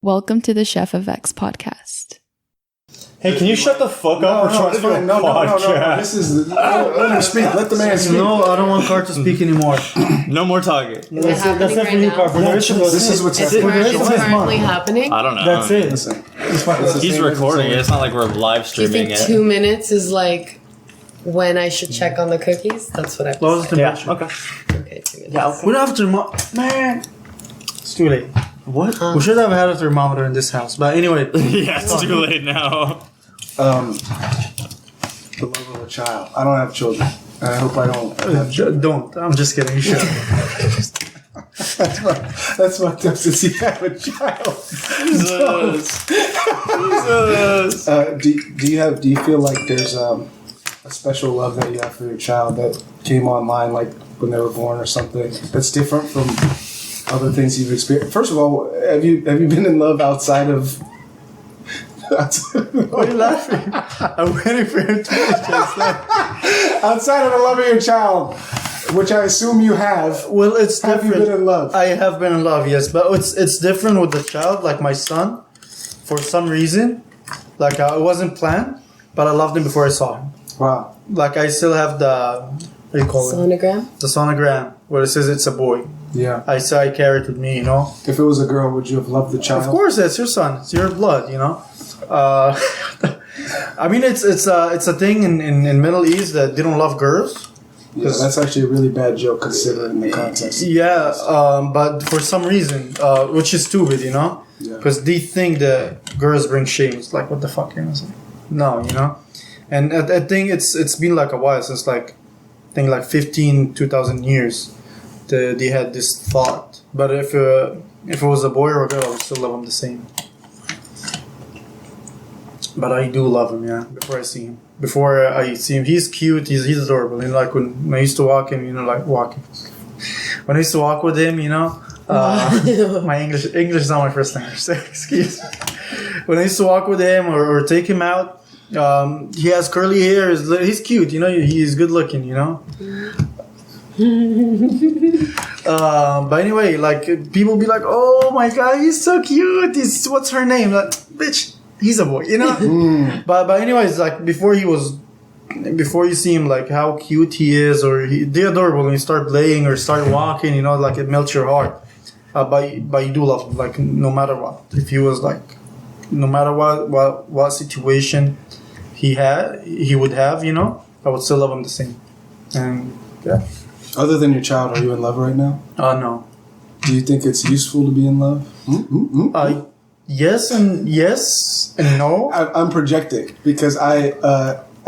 Welcome to the Chef of X podcast. Hey, can you shut the fuck up? No, this is let him speak. Let the man speak. No, I don't want Car to speak anymore. No more talking. That's it for you, Car. This is what's It's currently happening. I don't know. That's it. Listen, He's recording it. It's not like we're live Do you streaming think it. 2 minutes is like when I should check on the cookies? That's what I Close was the temperature. Okay. Okay, 2 minutes. Yeah. Okay. We don't have to man. It's too late. What? We should have had a thermometer in this house. But anyway. Yeah, it's too late now. the love of a child. I don't have children. And I hope I don't. Don't. I'm just kidding. You should. That's my tip since you have a child. Jesus. Jesus. Do you feel like there's a special love that you have for your child that came online like when they were born or something that's different from other things you've experienced? First of all, have you been in love outside of? Why are you laughing? I'm waiting for him to finish just that. Outside of the love of your child, which I assume you have. Well, it's different. Have you been in love? I have been in love, yes, but it's different with the child, like my son. For some reason, like it wasn't planned, but I loved him before I saw him. Wow. Like I still have the what do you call it? Sonogram? The sonogram where it says it's a boy. Yeah. I carry it with me, you know. If it was a girl, would you have loved the child? Of course, it's your son. It's your blood, you know. I mean, it's a thing in Middle East that they don't love girls. Yeah, that's actually a really bad joke considering the context. Yeah, but for some reason, which is stupid, you know, because they think that girls bring shame. It's like, what the fuck, you know? No, you know. And I think it's been like a while since like I think like 2,000 years they had this thought. But if it was a boy or a girl, I would still love him the same. But I do love him, yeah. Before I see him, he's cute. He's adorable. And like when I used to walk him, you know, like walking. When I used to walk with him, you know, my English is not my first language. So excuse me. When I used to walk with him or take him out, he has curly hair. He's cute, you know. He's good looking, you know. But anyway, like people be like, "Oh my god, he's so cute. What's her name?" Like, bitch. He's a boy, you know. But anyways, like before you see him, like how cute he is, or they're adorable when you start playing or start walking, you know, like it melts your heart. But you do love him, like no matter what. If he was like, no matter what situation he would have, you know, I would still love him the same. And yeah. Other than your child, are you in love right now? No. Do you think it's useful to be in love? Yes and no. I'm projecting because I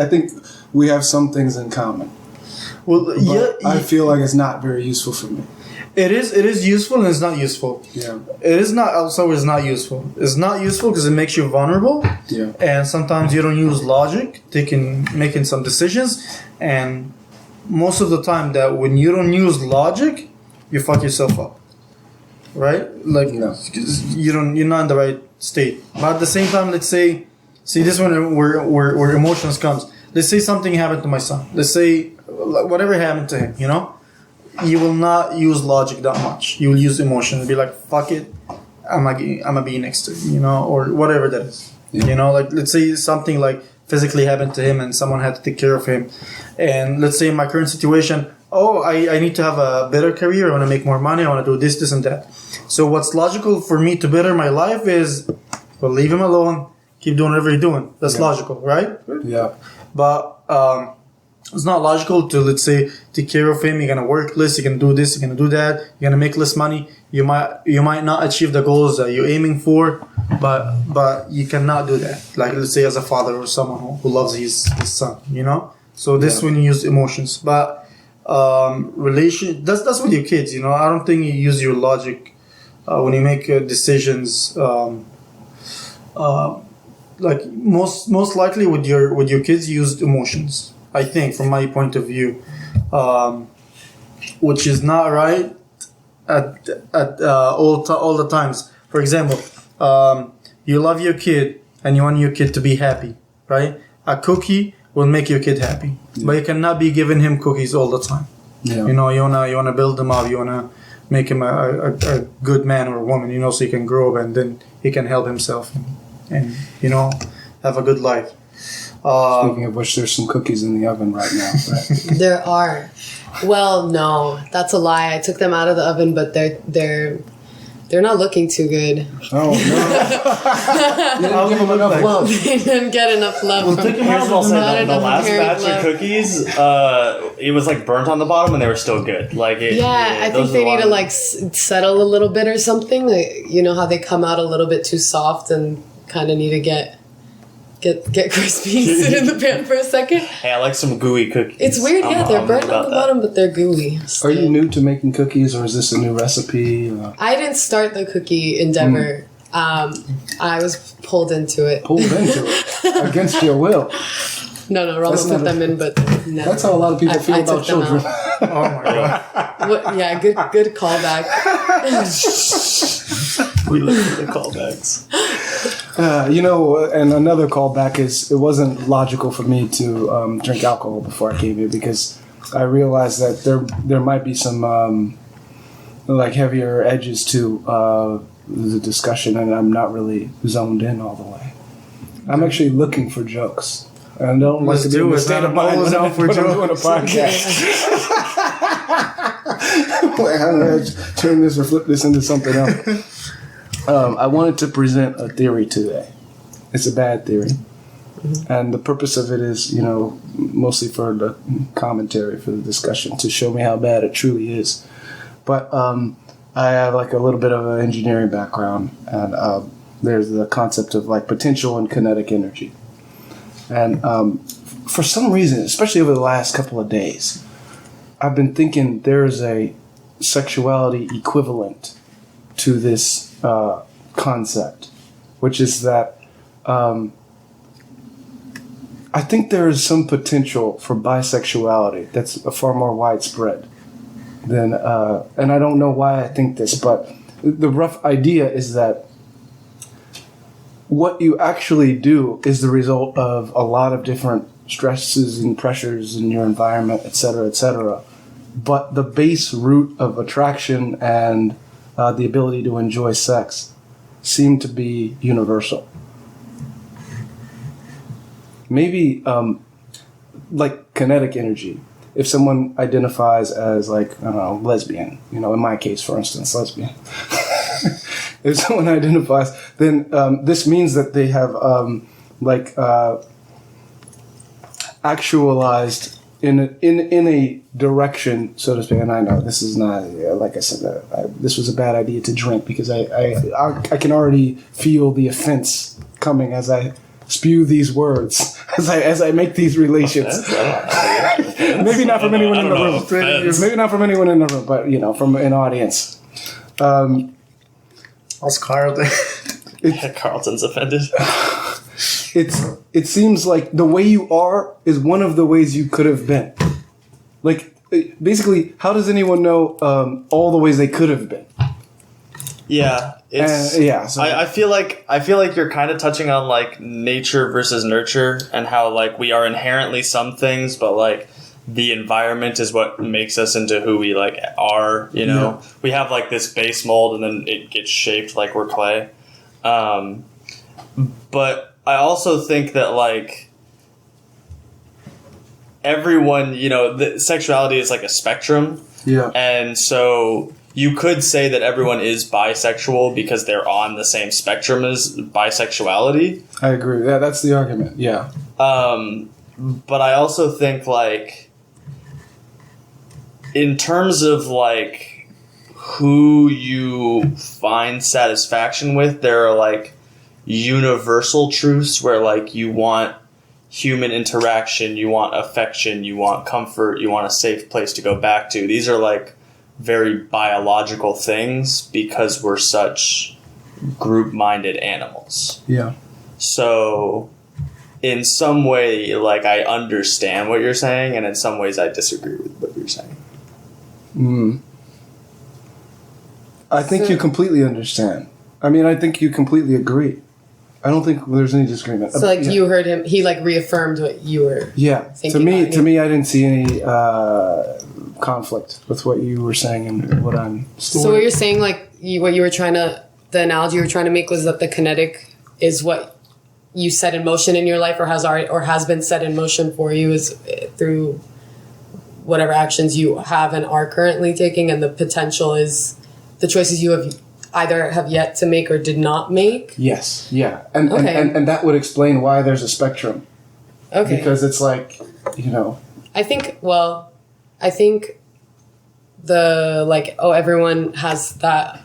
think we have some things in common. Well, yeah, I feel like it's not very useful for me. It is useful and it's not useful. Yeah. It's not useful. It's not useful because it makes you vulnerable. Yeah. And sometimes you don't use logic, making some decisions, and most of the time that when you don't use logic, you fuck yourself up. Right? Like you're not in the right state. But at the same time, let's say, see this one where emotions comes. Let's say something happened to my son. Let's say whatever happened to him, you know, you will not use logic that much. You will use emotion and be like, fuck it, I'm gonna be next to him, you know, or whatever that is. Yeah. You know, like let's say something like physically happened to him and someone had to take care of him. And let's say in my current situation, I need to have a better career. I want to make more money. I want to do this, and that. So what's logical for me to better my life is, well, leave him alone. Keep doing whatever you're doing. That's logical, right? Yeah. But it's not logical to, let's say, take care of him. You're going to work less. You're going to do this. You're going to do that. You're going to make less money. You might not achieve the goals that you're aiming for, but you cannot do that. Like, let's say as a father or someone who loves his son, you know? So this when you use emotions. But that's with your kids, you know. I don't think you use your logic when you make decisions. Like most likely with your kids, you use emotions. I think, from my point of view, which is not right at all the times. For example, you love your kid and you want your kid to be happy, right? A cookie will make your kid happy, but you cannot be giving him cookies all the time. Yeah. You know, you wanna build him up. You wanna make him a good man or a woman, you know, so he can grow up and then he can help himself and you know, have a good life. Speaking of which, there's some cookies in the oven right now. Right? There are. Well, no, that's a lie. I took them out of the oven, but they're not looking too good. Oh no! You didn't give them enough love. They didn't get enough love. Well, from take 'em Here's what I'll say, Not the enough last inherent batch of love. cookies, it was like burnt on the bottom and they were still good. Like it, Yeah, I those think they are need to the like settle a little bit or something. Like, you know how they come out a little bit too soft and kind of need to get crispy. Sit in the pan for a second. Hey, I like some gooey cookies. It's weird, yeah. They're burnt on the bottom, but they're gooey. Are you new to making cookies, or is this a new recipe? I didn't start the cookie endeavor. I was pulled into it. Pulled into it against your will. No, Rama That's put not them in, but no. That's how a lot of people feel I about took them children. Oh my god. Yeah, good callback. We look for the callbacks. And another callback is it wasn't logical for me to drink alcohol before I came here because I realized that there might be some like heavier edges to the discussion, and I'm not really zoned in all the way. I'm actually looking for jokes. And I don't like to be in the state of mind when I'm doing a podcast. Like, I'm going to turn this or flip this into something else. I wanted to present a theory today. It's a bad theory. Mm-hmm. And the purpose of it is, mostly for the commentary, for the discussion, to show me how bad it truly is. But I have like a little bit of an engineering background, and there's the concept of like potential and kinetic energy. And for some reason, especially over the last couple of days, I've been thinking there is a sexuality equivalent to this concept, which is that I think there is some potential for bisexuality that's far more widespread than, and I don't know why I think this, but the rough idea is that what you actually do is the result of a lot of different stresses and pressures in your environment, et cetera, et cetera. But the base root of attraction and the ability to enjoy sex seem to be universal. Maybe like kinetic energy. If someone identifies as like, I don't know, lesbian, in my case, for instance, lesbian. If someone identifies, then this means that they have actualized in a direction, so to speak. And I know this is not, like I said, this was a bad idea to drink because I can already feel the offense coming as I spew these words, as I make these relations. Maybe not from anyone in the room. Maybe not from anyone in the room, but from an audience. How's Carlton? Carlton's offended. It seems like the way you are is one of the ways you could have been. Like, basically, how does anyone know all the ways they could have been? Yeah, So I feel like you're kind of touching on like nature versus nurture, and how like we are inherently some things, but like the environment is what makes us into who we like are. Yeah. We have like this base mold, and then it gets shaped like we're clay. But I also think that like everyone, the sexuality is like a spectrum. Yeah. And so you could say that everyone is bisexual because they're on the same spectrum as bisexuality. I agree. Yeah, that's the argument. Yeah. But I also think like in terms of like who you find satisfaction with, there are like universal truths where like you want human interaction, you want affection, you want comfort, you want a safe place to go back to. These are like very biological things because we're such group-minded animals. Yeah. So in some way, like, I understand what you're saying, and in some ways I disagree with what you're saying. I think you completely understand. I mean, I think you completely agree. I don't think there's any disagreement. So, like, you heard him, he, like, reaffirmed what you were thinking. To me, I didn't see any conflict with what you were saying and what I'm... So what you're saying, like, what you were trying to the analogy you were trying to make was that the kinetic is what you set in motion in your life, or has been set in motion for you, is through whatever actions you have and are currently taking, and the potential is the choices you have either have yet to make or did not make. Yes, yeah, and Okay. and that would explain why there's a spectrum. Okay. Because it's like, you know, I think the like, oh, everyone has that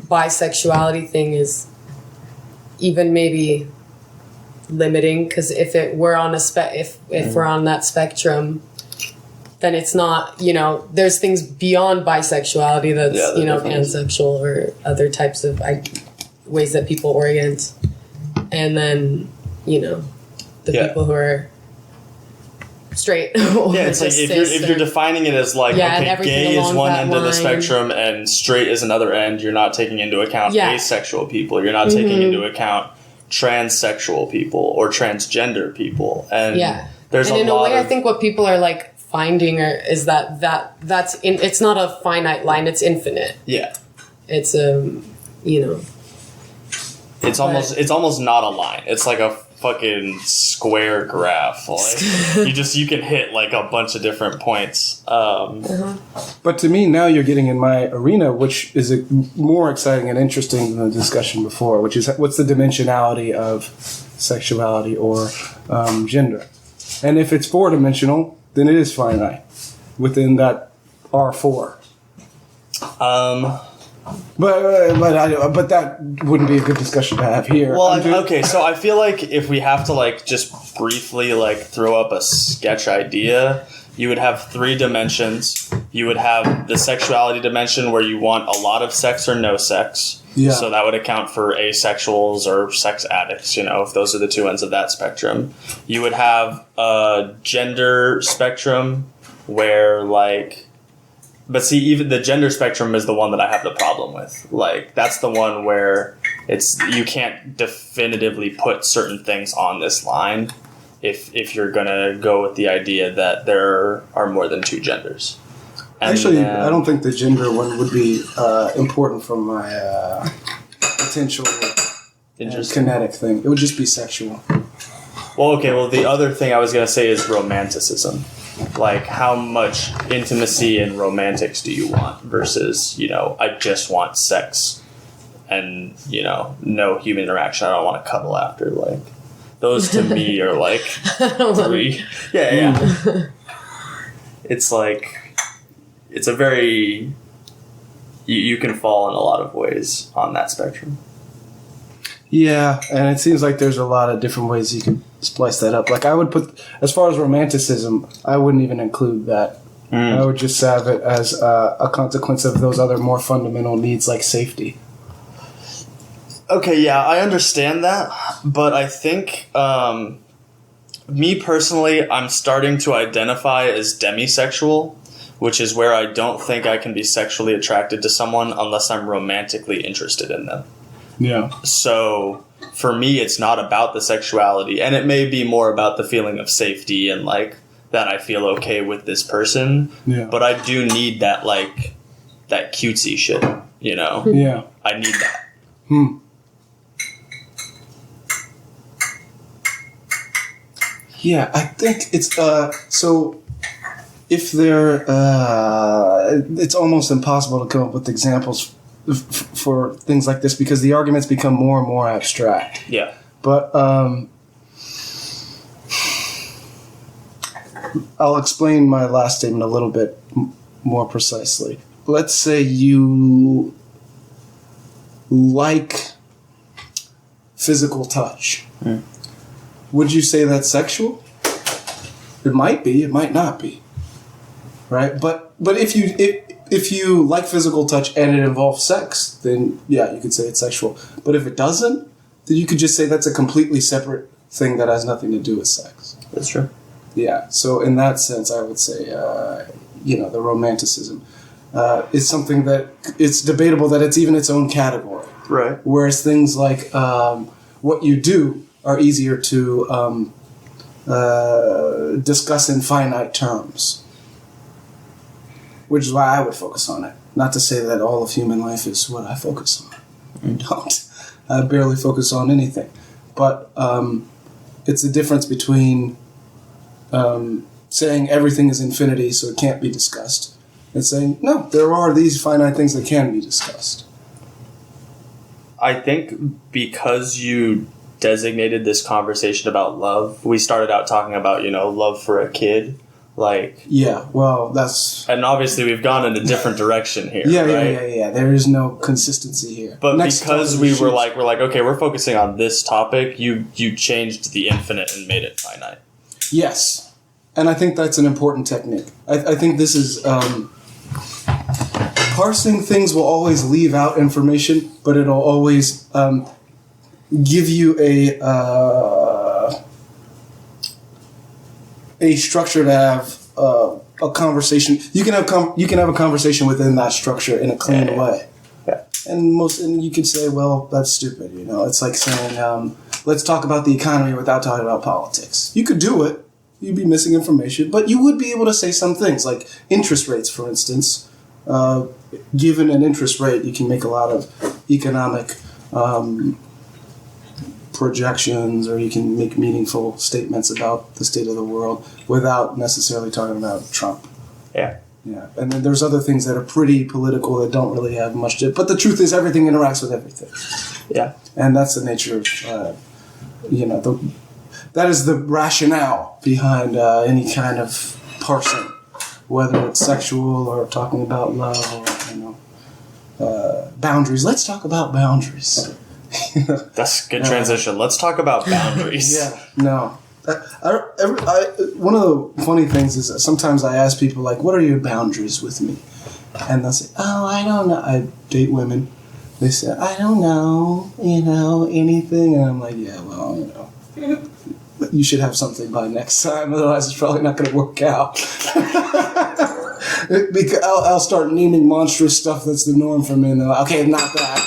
bisexuality thing is even maybe limiting, because if it were on if we're on that spectrum, then it's not, you know, there's things beyond bisexuality that's, Yeah, you know, definitely. pansexual or other types of ways that people orient. And then, you know, the Yeah. people who are straight. Or Yeah, it's like just if you're defining it as like, Yeah, and okay, everything gay is along one that end of the line. spectrum and straight is another end, you're not taking into account Yeah. asexual people. You're not taking into account transsexual people or transgender people. And Yeah. there's and a in a lot way, of, I think what people are like finding is that's it's not a finite line; it's infinite. yeah. It's you know, It's almost not a line. It's like a fucking square graph. Like you can hit like a bunch of different points. but to me now you're getting in my arena, which is more exciting and interesting than the discussion before, which is what's the dimensionality of sexuality or gender, and if it's 4-dimensional, then it is finite within that R4. But that wouldn't be a good discussion to have here. Well, I'm just- okay, so I feel like if we have to like just briefly like throw up a sketch idea, you would have 3 dimensions. You would have the sexuality dimension where you want a lot of sex or no sex. Yeah. So that would account for asexuals or sex addicts, you know, if those are the 2 ends of that spectrum. You would have a gender spectrum where like, but see, even the gender spectrum is the one that I have the problem with. Like, that's the one where you can't definitively put certain things on this line if you're gonna go with the idea that there are more than 2 genders. And Actually, then- I don't think the gender one would be important for my potential kinetic thing. It would just be sexual. Well, okay. Well, the other thing I was gonna say is romanticism. Like, how much intimacy and romantics do you want versus, you know, I just want sex and, you know, no human interaction. I don't want to cuddle after. Like, those to me are like 3. Yeah. It's like, it's a very, you can fall in a lot of ways on that spectrum. Yeah, and it seems like there's a lot of different ways you could splice that up. Like I would put, as far as romanticism, I wouldn't even include that. I would just have it as a consequence of those other more fundamental needs like safety. Okay, yeah, I understand that, but I think, me personally, I'm starting to identify as demisexual, which is where I don't think I can be sexually attracted to someone unless I'm romantically interested in them. Yeah. So for me, it's not about the sexuality, and it may be more about the feeling of safety and like that I feel okay with this person. Yeah. But I do need that like that cutesy shit, you know? Yeah. I need that. Yeah, I think it's so if there it's almost impossible to come up with examples for things like this because the arguments become more and more abstract. Yeah. But I'll explain my last statement a little bit more precisely. Let's say you like physical touch. Would you say that's sexual? It might be. It might not be. Right? But if you like physical touch and it involves sex, then yeah, you could say it's sexual. But if it doesn't, then you could just say that's a completely separate thing that has nothing to do with sex. That's true. Yeah. So in that sense, I would say, the romanticism is something that it's debatable that it's even its own category. Right. Whereas things like what you do are easier to discuss in finite terms. Which is why I would focus on it. Not to say that all of human life is what I focus on. I don't. I barely focus on anything. But it's the difference between saying everything is infinity so it can't be discussed and saying, no, there are these finite things that can be discussed. I think because you designated this conversation about love, we started out talking about, love for a kid. Like, yeah, well, that's... And obviously we've gone in a different direction here, yeah, right? Yeah. There is no consistency here. But because we're like, okay, we're focusing on this topic, you changed the infinite and made it finite. Yes. And I think that's an important technique. I think this is... parsing things will always leave out information, but it'll always give you a structure to have a conversation. You can have a conversation within that structure in a clean way. Yeah. And you could say, well, that's stupid. It's like saying, let's talk about the economy without talking about politics. You could do it. You'd be missing information, but you would be able to say some things like interest rates, for instance. Given an interest rate, you can make a lot of economic projections, or you can make meaningful statements about the state of the world without necessarily talking about Trump. Yeah. Yeah. And then there's other things that are pretty political that don't really have much to... But the truth is everything interacts with everything. Yeah. And that's the nature of, that is the rationale behind any kind of parsing. Whether it's sexual or talking about love or, boundaries. Let's talk about boundaries. That's a good transition. Let's talk about boundaries. Yeah, no. One of the funny things is that sometimes I ask people, like, what are your boundaries with me? And they'll say, oh, I don't know. I date women. They say, I don't know, anything. And I'm like, yeah, well, you should have something by next time, otherwise it's probably not going to work out. Because I'll start naming monstrous stuff that's the norm for me, and they're like, okay, not that.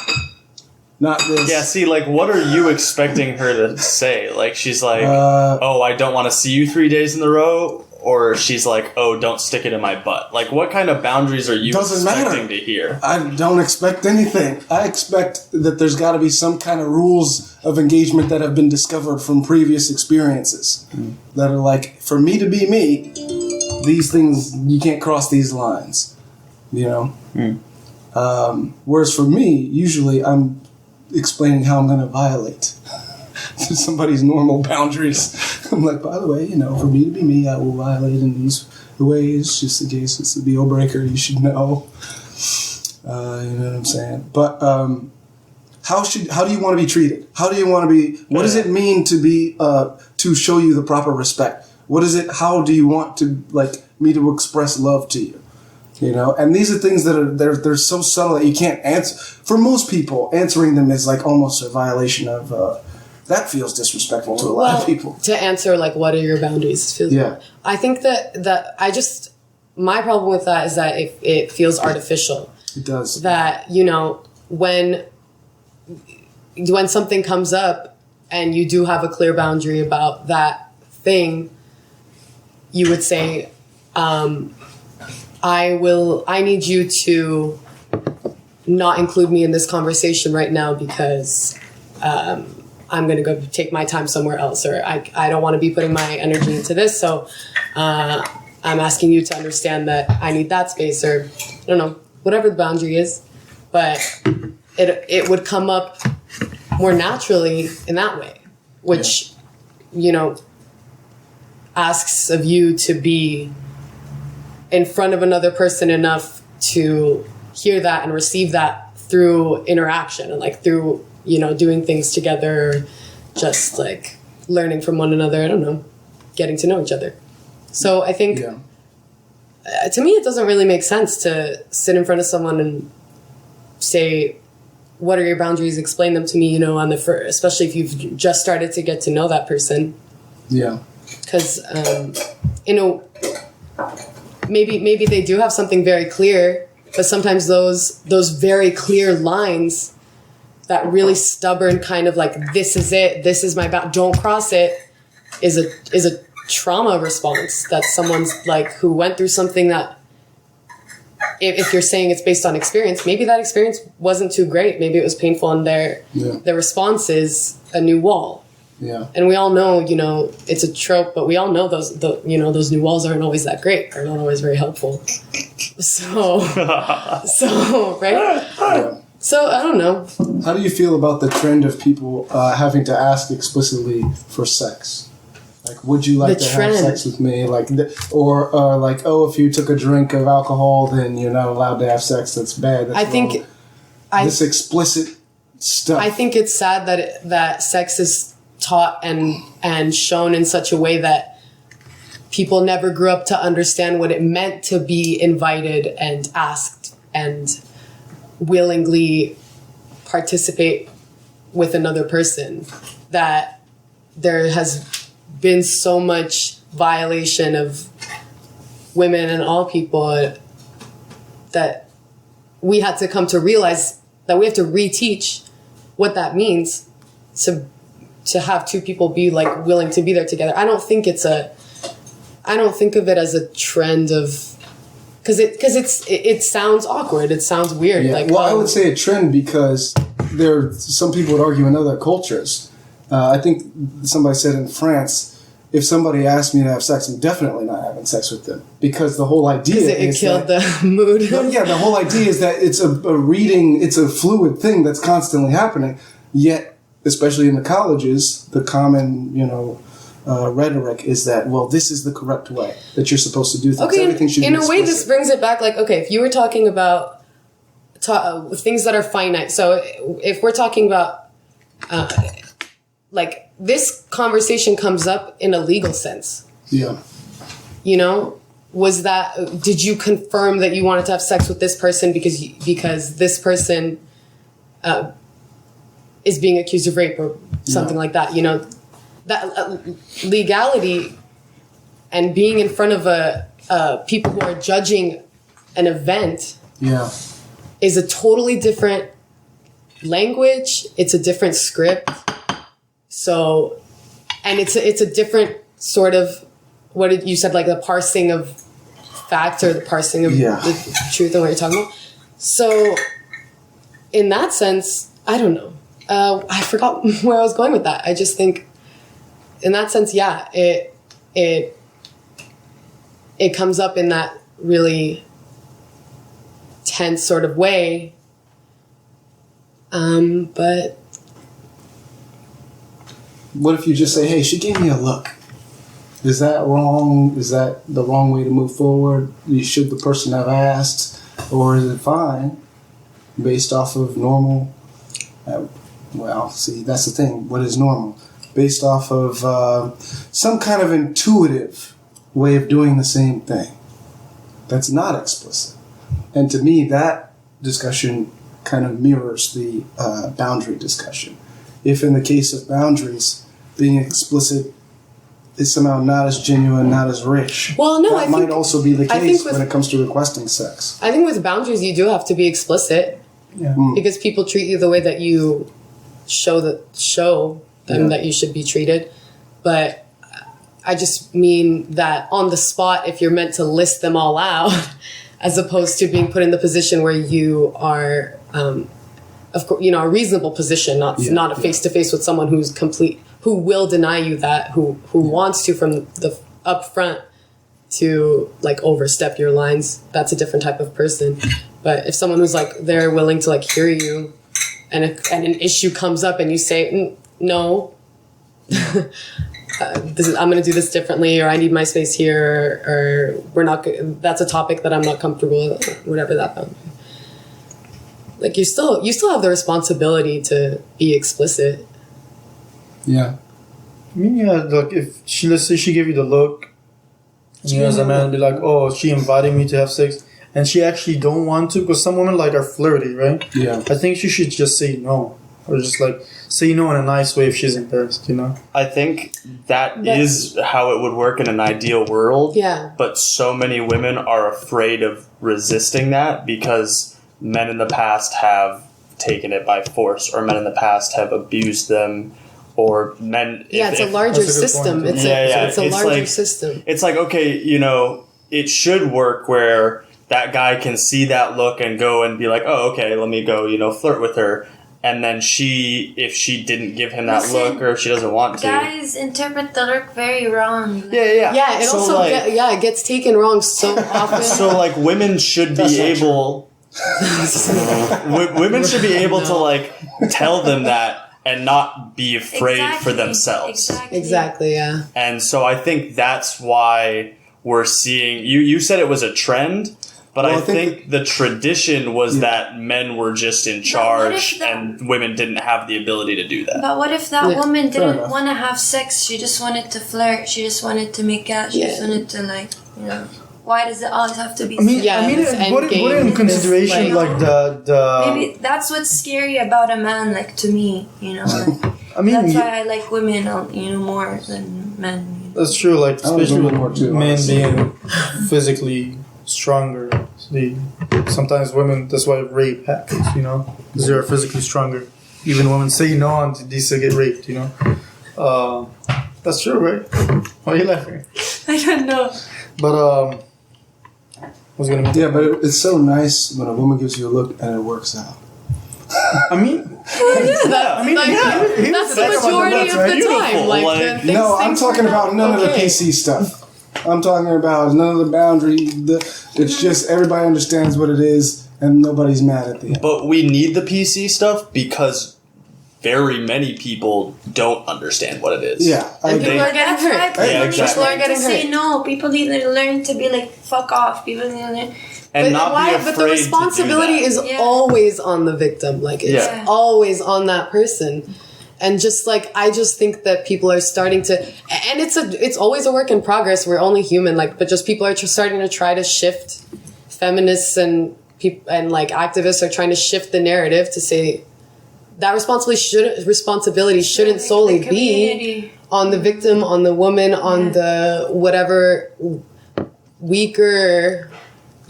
Not this. Yeah, see, like, what are you expecting her to say? Like, she's like, oh, I don't want to see you 3 days in a row? Or she's like, oh, don't stick it in my butt. Like, what kind of boundaries are you expecting to hear? I don't expect anything. I expect that there's got to be some kind of rules of engagement that have been discovered from previous experiences. That are like, for me to be me, these things, you can't cross these lines. Whereas for me, usually I'm explaining how I'm going to violate somebody's normal boundaries. I'm like, by the way, for me to be me, I will violate in these ways, just in case it's a deal breaker. You should know. You know what I'm saying? But how do you want to be treated? How do you want to be? What does it mean to be to show you the proper respect? What is it? How do you want to me to express love to you? And these are things that are they're so subtle that you can't answer. For most people, answering them is like almost a violation of. That feels disrespectful to a lot of people. To answer, what are your boundaries? I think that my problem with that is that it feels artificial. It does. That, when something comes up and you do have a clear boundary about that thing, you would say, I need you to not include me in this conversation right now because, I'm going to go take my time somewhere else, or I don't want to be putting my energy into this. So I'm asking you to understand that I need that space, or I don't know, whatever the boundary is. But it would come up more naturally in that way, which, asks of you to be in front of another person enough to hear that and receive that through interaction and through doing things together, just learning from one another. I don't know, getting to know each other. So I think, to me, it doesn't really make sense to sit in front of someone and say, what are your boundaries? Explain them to me, on the first, especially if you've just started to get to know that person. Yeah. Because, maybe they do have something very clear, but sometimes those very clear lines, that really stubborn kind of this is it, this is my don't cross it, is a trauma response that someone's who went through something that if you're saying it's based on experience, maybe that experience wasn't too great. Maybe it was painful, and their response is a new wall. Yeah. And we all know, it's a trope, but we all know those new walls aren't always that great, are not always very helpful. So right? Yeah. So I don't know. How do you feel about the trend of people having to ask explicitly for sex? Like, would you like to have sex with me? Like, or like, oh, if you took a drink of alcohol, then you're not allowed to have sex. That's bad. That's wrong. This explicit stuff. I think it's sad that sex is taught and shown in such a way that people never grew up to understand what it meant to be invited and asked and willingly participate with another person. That there has been so much violation of women and all people that we had to come to realize that we have to reteach what that means to have two people be like willing to be there together. I don't think of it as a trend of, because it sounds awkward. It sounds weird. Yeah. Like, well, I would say a trend because some people would argue in other cultures. I think somebody said in France, if somebody asked me to have sex, I'm definitely not having sex with them, because the whole idea it killed the mood. Yeah, the whole idea is that it's a reading, it's a fluid thing that's constantly happening. Yet, especially in the colleges, the common rhetoric is that, well, this is the correct way that you're supposed to do things. Okay, everything should be in a way, explicit. this brings it back. Like, okay, if you were talking about things that are finite, so if we're talking about like, this conversation comes up in a legal sense. Yeah. Did you confirm that you wanted to have sex with this person because this person is being accused of rape or something like that? That legality and being in front of people who are judging an event is a totally different language. It's a different script. So, and it's a different sort of, what did you said, like the parsing of fact or the parsing of the truth and what you're talking about. So, in that sense, I don't know. I forgot where I was going with that. I just think, in that sense, yeah, it comes up in that really tense sort of way. But what if you just say, hey, she gave me a look? Is that wrong? Is that the wrong way to move forward? Should the person have asked? Or is it fine based off of normal? Well, see, that's the thing. What is normal? Based off of some kind of intuitive way of doing the same thing. That's not explicit. And to me, that discussion kind of mirrors the boundary discussion. If in the case of boundaries, being explicit is somehow not as genuine, not as rich. Well, no, that might also be the case when it comes to requesting sex. I think with boundaries, you do have to be explicit. Yeah. Because people treat you the way that you show them that you should be treated. But I just mean that on the spot, if you're meant to list them all out, as opposed to being put in the position where you are, of course, a reasonable position, not a face-to-face with someone who will deny you that, who wants to from the up front to like overstep your lines. That's a different type of person. But if someone who's like, they're willing to like hear you, and an issue comes up and you say, no, I'm going to do this differently, or I need my space here, or that's a topic that I'm not comfortable with, whatever that boundary. Like, you still have the responsibility to be explicit. Yeah. I mean, yeah, look, if let's say she gave you the look, and you as a man be like, oh, she invited me to have sex, and she actually don't want to, because some women like are flirty, right? Yeah. I think she should just say no, or just like say no in a nice way if she's embarrassed, I think that is how it would work in an ideal world. Yeah. But so many women are afraid of resisting that because men in the past have taken it by force, or men in the past have abused them, or men... it's a larger system. It's a larger system. It's like, okay, it should work where that guy can see that look and go and be like, oh, okay, let me go, flirt with her. And then if she didn't give him that look, or if she doesn't want to. Guys interpret the look very wrong. Yeah. It So, also it gets taken wrong so often. So like women should be able women should be able to like tell them that and not be afraid for themselves. Exactly, yeah. And so I think that's why we're seeing you said it was a trend, but I think the tradition was that men were just in charge and women didn't have the ability to do that. But what if that woman didn't want to have sex? She just wanted to flirt. She just wanted to make out. She just wanted to why does it always have to be sex? Put it in consideration the maybe that's what's scary about a man, like to me, that's why I like women, more than men. That's true, like especially with men being physically stronger. Sometimes women, that's why rape happens, because they're physically stronger. Even women say no and they still get raped, That's true, right? Why are you laughing? I don't know. But but it's so nice when a woman gives you a look and it works out. That's the majority of the time. I'm talking about none of the PC stuff. I'm talking about none of the boundary. It's just everybody understands what it is and nobody's mad at the end. But we need the PC stuff because very many people don't understand what it is. Yeah. And people are getting hurt. People are getting hurt. Say no. People need to learn to be like, fuck off. People need to learn. And not be afraid. But the responsibility is always on the victim. Like, it's always on that person. And just like, I just think that people are starting to, and it's always a work in progress. We're only human, but just people are starting to try to shift. Feminists and like activists are trying to shift the narrative to say that responsibility shouldn't solely be on the victim, on the woman, on the whatever weaker,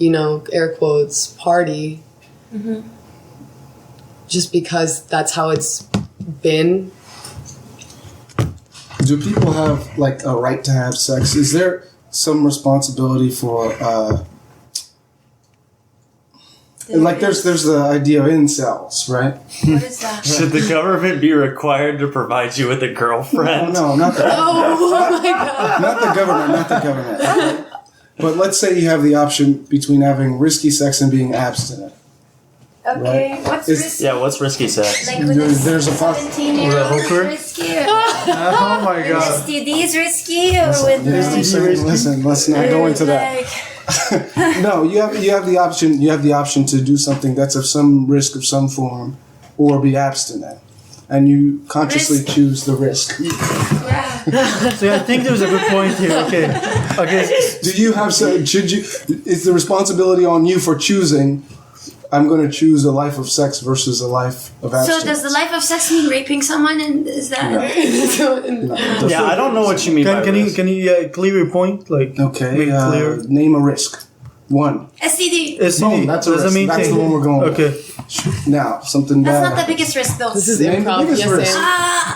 air quotes, party. Mm-hmm. Just because that's how it's been. Do people have like a right to have sex? Is there some responsibility for there's the idea of incels, right? What is that? Should the government be required to provide you with a girlfriend? No, not that. Oh my god! Not the government. Okay? But let's say you have the option between having risky sex and being abstinent. Okay, right? what's risky? Yeah, what's risky sex? Like with there's a 17-year-old risky? Oh my god. STD's risky or with listen, let's not go into that. No, you have the option. You have the option to do something that's of some risk of some form, or be abstinent, and you consciously choose the risk. So I think there's a good point here. Okay. Do you have some? Should you? Is the responsibility on you for choosing? I'm going to choose a life of sex versus a life of abstinence. So does the life of sex mean raping someone? And is that? No. Yeah, I don't know what you mean. Can you clear your point? Like, okay, make it clear. Name a risk. One. STD. Boom, that's a risk. That's the one we're going with. Okay. Now, something bad. That's not the biggest risk, though. This is Name improv. the biggest risk.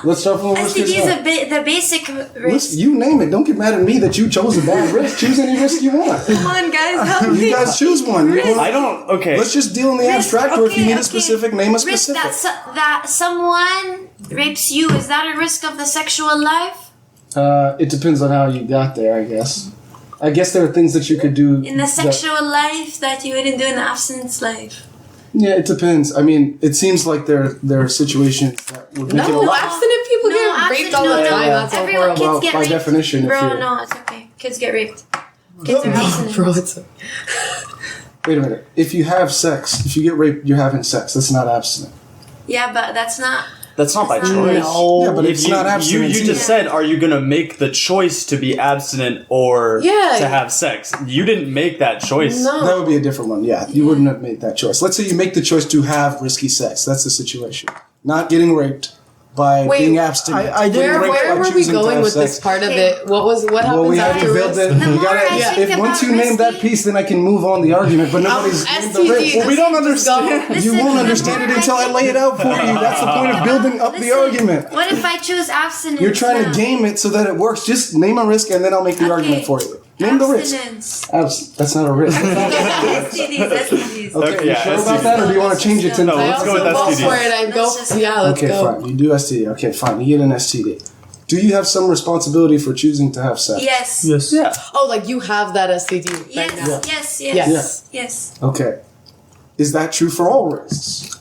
Let's start from the risk. STD is the basic risk. You name it. Don't get mad at me that you chose a bad risk. Choose any risk you want. Come on, guys. Help me. You guys choose one. I don't. Okay. Let's just deal in the abstract, or if you need a specific, name a specific. Risk that someone rapes you. Is that a risk of the sexual life? It depends on how you got there, I guess. I guess there are things that you could do in the sexual life that you wouldn't do in the abstinence life. Yeah, it depends. I mean, it seems like there are situations that would make it a lot. Abstinent people get raped all the time. That's so horrible. Kids get by raped. definition, No, it's okay. Kids get raped. Kids are abstinent. Wait a minute. If you have sex, if you get raped, you're having sex. That's not abstinent. Yeah, but that's not by choice. No. Yeah, but it's not abstinent. You just said, are you going to make the choice to be abstinent or to have sex? You didn't make that choice. No. That would be a different one. Yeah, you wouldn't have made that choice. Let's say you make the choice to have risky sex. That's the situation. Not getting raped by being abstinent. Where were we going with this part of it? What happens after risk? Once you name that piece, then I can move on the argument. But nobody's named the risk. Well, we don't understand. You won't understand it until I lay it out for you. That's the point of building up the argument. What if I choose abstinence? You're trying to game it so that it works. Just name a risk, and then I'll make the argument for you. Name the risk. Abstinence. That's not a risk. STDs. Okay, Yeah, you sure STDs. about that, or do you want to change it to No, I let's also go with go STDs. for it. I go. Let's just- Yeah, let's Okay, go. fine. You do STD. Okay, fine. You get an STD. Do you have some responsibility for choosing to have sex? Yes. Yes. Yeah. Oh, like you have that STD right Yes, now. yes, Yes. yes, yes. Okay. Is that true for all risks?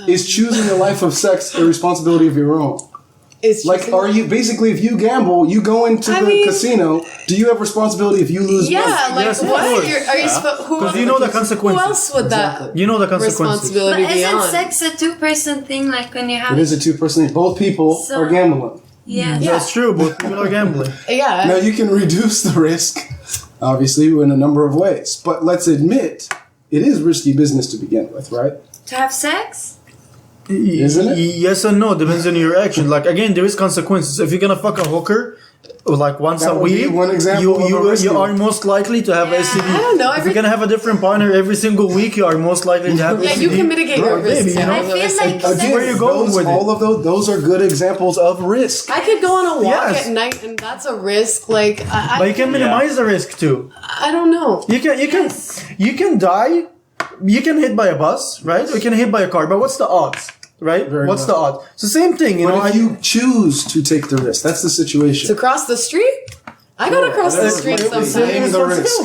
Is choosing a life of sex a responsibility of your own? It's Like, choosing- are you basically, if you gamble, you go into I the mean- casino, do you have responsibility if you lose Yeah, money? like Yes, of what? course. Are you supposed? Who? Because you know the Who consequences. else would that You know the consequences. But responsibility be isn't on? sex a two-person thing? Like when you have It is a two-person thing. Both people So- are gambling. yeah. That's true, but people are gambling. Yeah. Now, you can reduce the risk, obviously, in a number of ways. But let's admit, it is risky business to begin with, right? To have sex? Isn't it? Yes and no, depends on your action. Like again, there is consequences. If you're gonna fuck a hooker, like once That a would be week, one example of a you risky are one. most likely to have Yeah. STD. I don't know, If you're gonna have a different partner every single week, you are most likely to have Yeah, STD. you can mitigate your Right, risk. maybe, you know? I feel like Again, sex, where you're going with it. all of those are good examples of risk. I could go on a walk Yes. at night, and that's a risk. Like But you can minimize the risk too. I don't know. You can die. You can hit by a bus, right? Or you can hit by a car. But what's the odds, right? Very What's low. the odds? It's the same thing, you know. But if you choose to take the risk, that's the situation. To cross the street, I gotta cross the that's street like sometimes. saying the risk.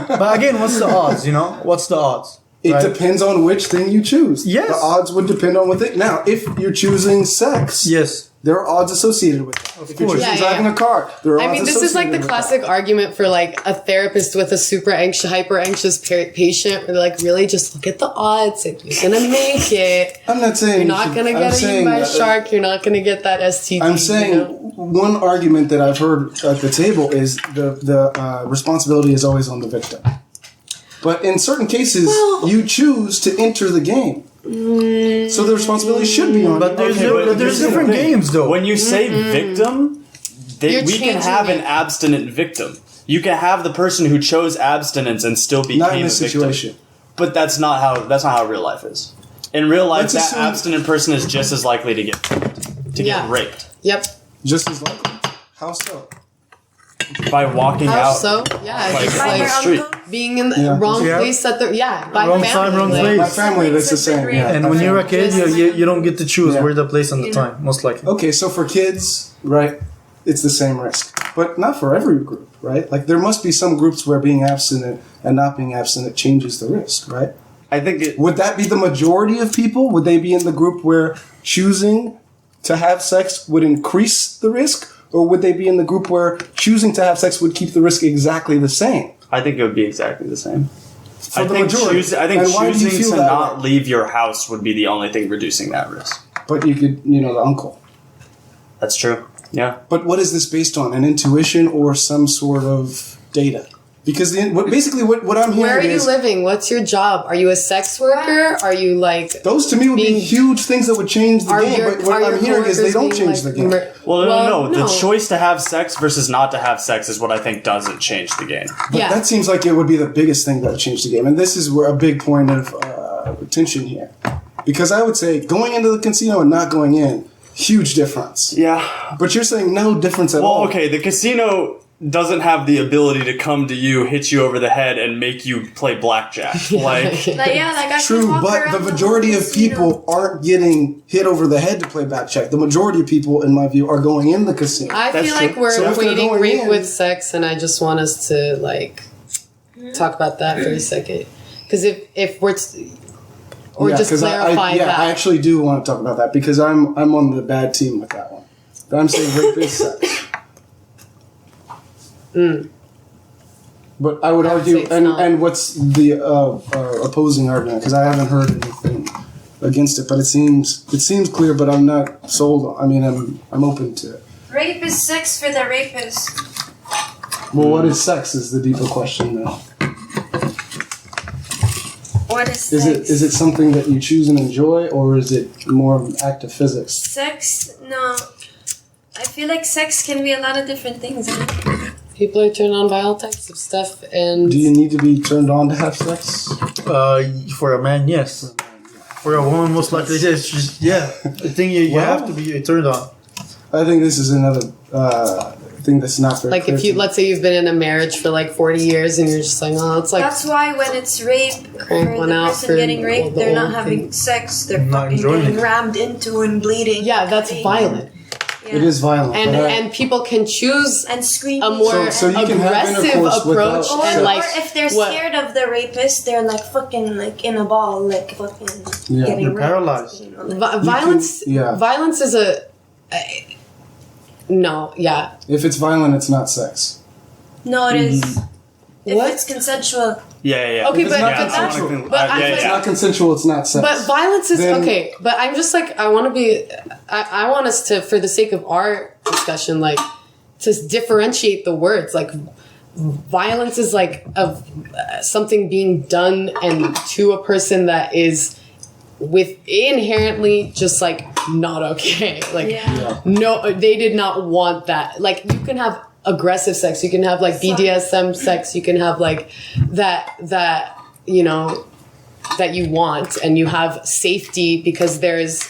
But again, what's the odds? You know, what's the odds? It right? depends on which thing you choose. Yes. The odds would depend on what thing. Now, if you're choosing sex, Yes. there are odds associated with it. If you're course. choosing Yeah, driving yeah. a car, there are odds I mean, this is like the associated with classic that. argument for like a therapist with a super anxious, hyper anxious patient. Where they're like, really, just look at the odds, and you're gonna make it. I'm not saying You're you not should- gonna I'm get eaten saying by a that- shark. You're not gonna get that STD. I'm saying you know? one argument that I've heard at the table is the responsibility is always on the victim. But in certain cases, you choose to enter the game. So the responsibility should be on But you. there's Okay, but there's here's the different thing. games though. When you say victim, You're we can changing have an it. abstinent victim. You can have the person who chose abstinence and still became Not in a this victim. situation. But that's not how real life is. In real life, Let's that assume- abstinent person is just as likely to get Yeah. get raped Yep. Just as likely. How so? by walking How out. so? Yeah, Like, just on By the your like street. uncle? being in the Yeah. wrong Yeah. place at the by Wrong family. time, wrong like- place. My family, that's the same. Yeah. And My when you're a family. kid, you don't get to choose Yeah. where the place and the time, most likely. Okay, so for kids, right, it's the same risk. But not for every group, right? Like there must be some groups where being abstinent and not being abstinent changes the risk, right? I think it. Would that be the majority of people? Would they be in the group where choosing to have sex would increase the risk? Or would they be in the group where choosing to have sex would keep the risk exactly the same? I think it would be exactly the same. For the majority. I think And why do you choosing feel to that not way? leave your house would be the only thing reducing that risk. But you could, the uncle. That's true. Yeah. But what is this based on? An intuition or some sort of data? Because what I'm hearing Where are you is living? What's your job? Are you a sex worker? Are you like? those to me would be being- huge things that would change the Are game. your But what are your I'm hearing is they coworkers don't being, change like, the game. Well, no. no. The choice to have sex versus not to have sex is what I think doesn't change the game. But Yeah. that seems like it would be the biggest thing that would change the game. And this is where a big point of tension here. Because I would say going into the casino and not going in, huge difference. Yeah. But you're saying no difference at all. Well, okay, the casino doesn't have the ability to come to you, hit you over the head, and make you play blackjack. Like, Like, yeah, like I can True, walk but around the whole majority of casino. people aren't getting hit over the head to play blackjack. The majority of people, in my view, are going in the casino. I That's feel like true. we're So if they're equating going rape in- with sex, and I just want us to like talk about that for a second. Because if we're or Yeah, just 'cause clarify that. I actually do want to talk about that because I'm on the bad team with that one. But I'm saying rape is sex. But I would I would argue, say it's not. and what's the opposing argument? Because I haven't heard anything against it, but it seems clear. But I'm not sold. I mean, I'm open to it. Rape is sex for the rapist. Well, what is sex? Is the deeper question now. What is Is sex? it something that you choose and enjoy, or is it more of an act of physics? Sex? No. I feel like sex can be a lot of different things. People are turned on by all types of stuff, and Do you need to be turned on to have sex? For a man, yes. For a woman, most likely, yes. I think you Well- have to be turned on. I think this is another thing that's not very Like clear if you, to me. let's say you've been in a marriage for like 40 years and you're just like, oh, it's like, That's why when it's rape for Crank one the out person for getting raped, the they're not old having thing. sex. They're Not fucking enjoying getting it. rammed into and bleeding. yeah, that's cutting. violent. Yeah. It is violent. And but I- and people can choose And screaming. a more So you can have aggressive intercourse approach without and sex. like or if they're what- scared of the rapist, they're like fucking like in a ball, like fucking Yeah. getting They're raped, paralyzed. you know, like- violence. yeah. Violence is no, yeah. If it's violent, it's not sex. No, it is. If What? it's consensual. Yeah. Okay, If it's but- not but that's- consensual, but I- yeah, if it's yeah. not consensual, it's not sex. But violence is Then- okay. But I'm just like I want to be. I want us to, for the sake of our discussion, like to differentiate the words. Like violence is like of something being done and to a person that is with inherently just like not okay. Like Yeah. no, they did not want that. Like you can have aggressive sex, you can have like BDSM sex, you can have like that you know that you want, and you have safety because there's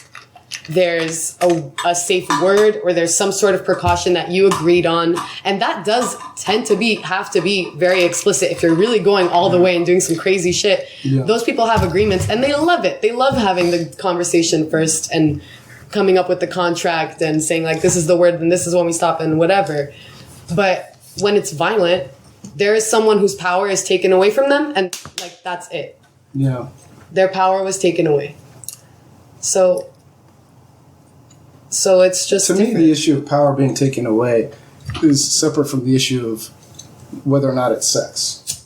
a safe word or there's some sort of precaution that you agreed on, and that does tend to have to be very explicit. If you're really going all the way and doing some crazy shit, Yeah. those people have agreements and they love it. They love having the conversation first and coming up with the contract and saying like this is the word and this is when we stop and whatever. But when it's violent, there is someone whose power is taken away from them, and like that's it. yeah. Their power was taken away. So it's just To me, the issue of power being taken away is separate from the issue of whether or not it's sex.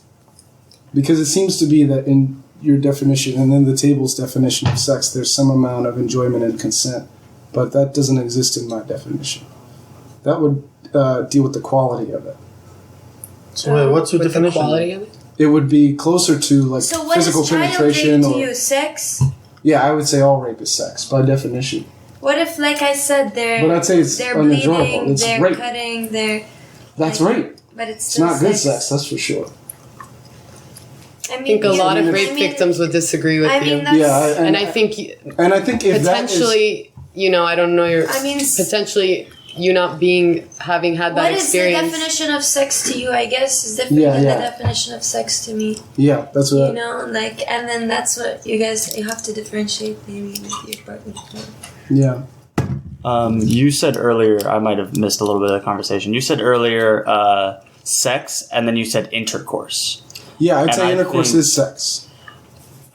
Because it seems to be that in your definition and in the table's definition of sex, there's some amount of enjoyment and consent. But that doesn't exist in my definition. That would deal with the quality of it. So wait, what's your with the definition? quality of it. It would be closer to like So what physical is child penetration rape to or you? Sex? yeah, I would say all rape is sex by definition. What if, like I said, But I'd say it's they're unenjoyable. bleeding, It's they're rape. cutting, they're That's like, rape. but it's It's still not good sex, that's for sure. I I think a lot of I rape victims would disagree with I mean, you. that's, Yeah, And I think and I think if potentially, you know, I don't know your. I mean, potentially you not having had that what is the experience. definition of sex to you? I guess is different Yeah, than yeah. the definition of sex to me. yeah, that's what You know, like, and then that's what you have to differentiate maybe with your partner. yeah. You said earlier, I might have missed a little bit of the conversation. You said earlier sex, and then you said intercourse. Yeah, I'd And say I intercourse think- is sex.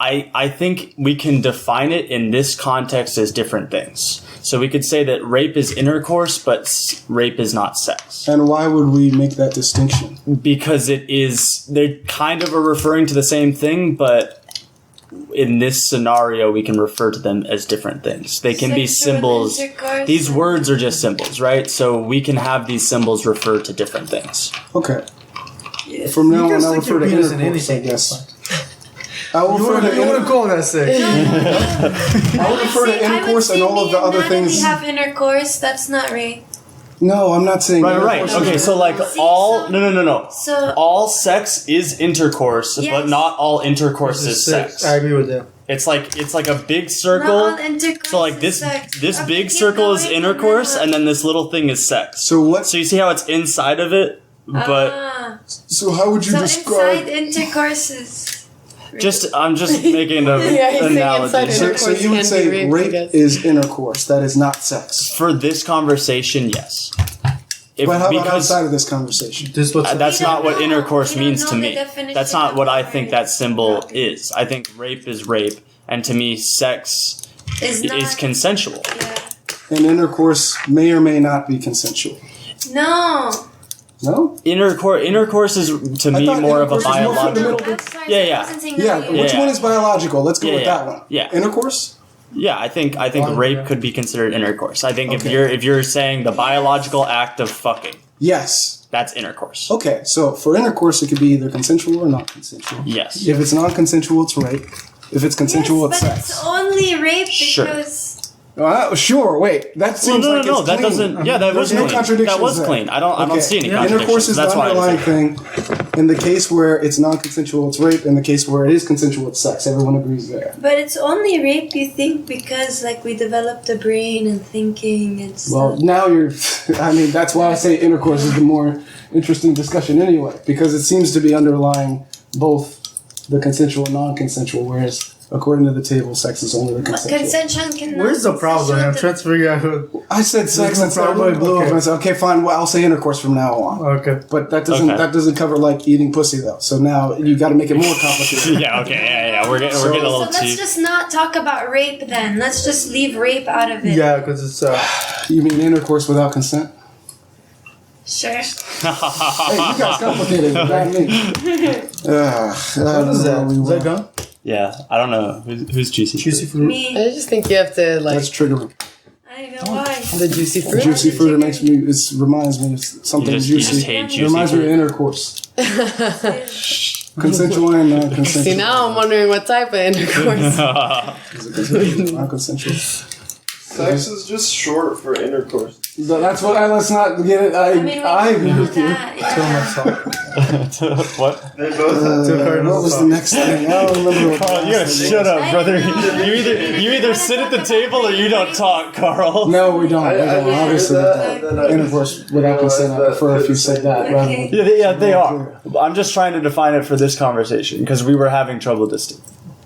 I think we can define it in this context as different things. So we could say that rape is intercourse, but rape is not sex. And why would we make that distinction? Because they kind of are referring to the same thing, but in this scenario, we can refer to them as different things. They can be Sexual symbols. intercourse. These words are just symbols, right? So we can have these symbols refer to different things. Okay. From now You on, can I'll stick your refer to penis in intercourse, I anything. guess. I will You refer want to to call that sex? I will refer to intercourse and all of the other things. We have intercourse. That's not rape. No, I'm not saying Right. intercourse is Okay, so like See, all so- no. So All sex is intercourse, Yes. but not all intercourse is sex. I agree with that. It's like a big not circle. all intercourse So like is this sex. this Okay, big keep circle is going, intercourse, then and then this little thing is sex. So what? So you see how it's inside of it, but So how would you so describe? inside intercourse is I'm just making an Yeah, he's saying analogy. inside So, intercourse so you would can say be rape, I rape guess. is intercourse. That is not sex. For this conversation, yes. But how about because outside of this conversation? This is what's that's We don't not what know. intercourse We don't means know to the me. definition That's not of what I rape. think that symbol is. I think rape is rape, and to me, sex is not is consensual. yeah. And intercourse may or may not be consensual. No. No? Intercourse is to I me thought more of a intercourse was more biological. fundamental. I'm sorry, Yeah, I yeah. wasn't saying Yeah, that. which Yeah. one is biological? Let's go Yeah, with yeah. that one. Yeah. Intercourse? Yeah, I think rape could be considered intercourse. I think Okay. if you're saying the biological act of fucking, Yes. that's intercourse. Okay, so for intercourse, it could be either consensual or not consensual. Yes. If it's non-consensual, it's rape. If it's consensual, Yes, it's but sex. it's only rape Sure. because Sure. Wait, that seems like it's that clean. doesn't. Yeah, that was There's no clean. contradictions That was there. clean. I don't see any contradictions. Intercourse is That's the why I underlying was thing. In the case where it's non-consensual, it's rape. In the case where it is consensual, it's sex. Everyone agrees there. But it's only rape, you think, because like we developed the brain and thinking and stuff. Well, now you're. I mean, that's why I say intercourse is the more interesting discussion anyway, because it seems to be underlying both the consensual and non-consensual, whereas according to the table, sex is only the consensual. Consensual can. Where's the problem? I'm trying to figure out. I said sex no and everybody problem? blew up Okay. and I said, okay, fine, well, I'll say intercourse from now on. Okay. But that doesn't cover like eating pussy though. So now you got to make it more complicated. Yeah. Okay. Yeah. We're getting a So little let's cheap. just not talk about rape then. Let's just leave rape out of it. Yeah, because it's You mean intercourse without consent? Sure. Hey, you guys complicated. Not me. what is that? Is that gum? Yeah. I don't know who's juicy. Juicy fruit. Me. I just think you have to like That's triggering. I don't know why. the juicy fruit. Juicy fruit. It makes me. It reminds me of something You juicy. just hate It juicy reminds me of fruit. intercourse. Consensual and non-consensual. See, now I'm wondering what type of intercourse. Is it consensual? Non-consensual. Sex is just short for intercourse. So that's what let's not get it. I I mean, we agree know with you. that. Tell Yeah. myself. What? They both What was the next thing? I don't remember. What Carl, you gotta shut up, brother. You either sit at the table or you don't talk, Carl. No, we don't. We don't. I Obviously, heard that, then I intercourse without consent. I prefer if you said that rather than. Yeah, they are. I'm just trying to define it for this conversation because we were having trouble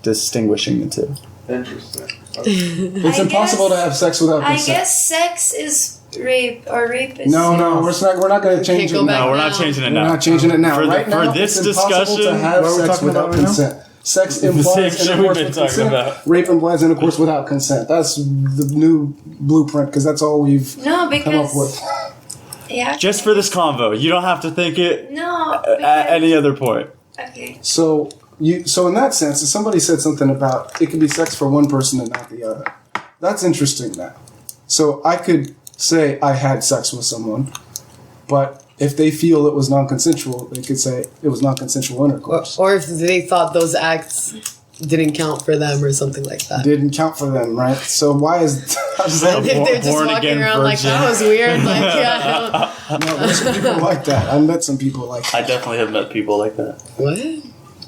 distinguishing the two. Interesting. It's I impossible guess- to have sex without I consent. guess sex is rape or rape is. No, we're not going to change go it back now. No, we're now. not changing it We're now. not changing it now. For the- right for now, this it's impossible discussion, to have what are we sex talking without about right now? consent. Sex same implies shit we've intercourse been with talking consent. about. Rape implies intercourse without consent. That's the new blueprint because that's all we've No, come up because. with. Yeah. Just for this convo, you don't have to think it No. at Because, any other point. okay. So in that sense, if somebody said something about it could be sex for one person and not the other, that's interesting now. So I could say I had sex with someone, but if they feel it was non-consensual, they could say it was non-consensual intercourse. Or if they thought those acts didn't count for them or something like that. Didn't count for them, right? So why is how does that? If they're just Born walking again around like virgin. that was weird, like yeah. No, there's some people like that. I met some people like I that. definitely have met people like that. What?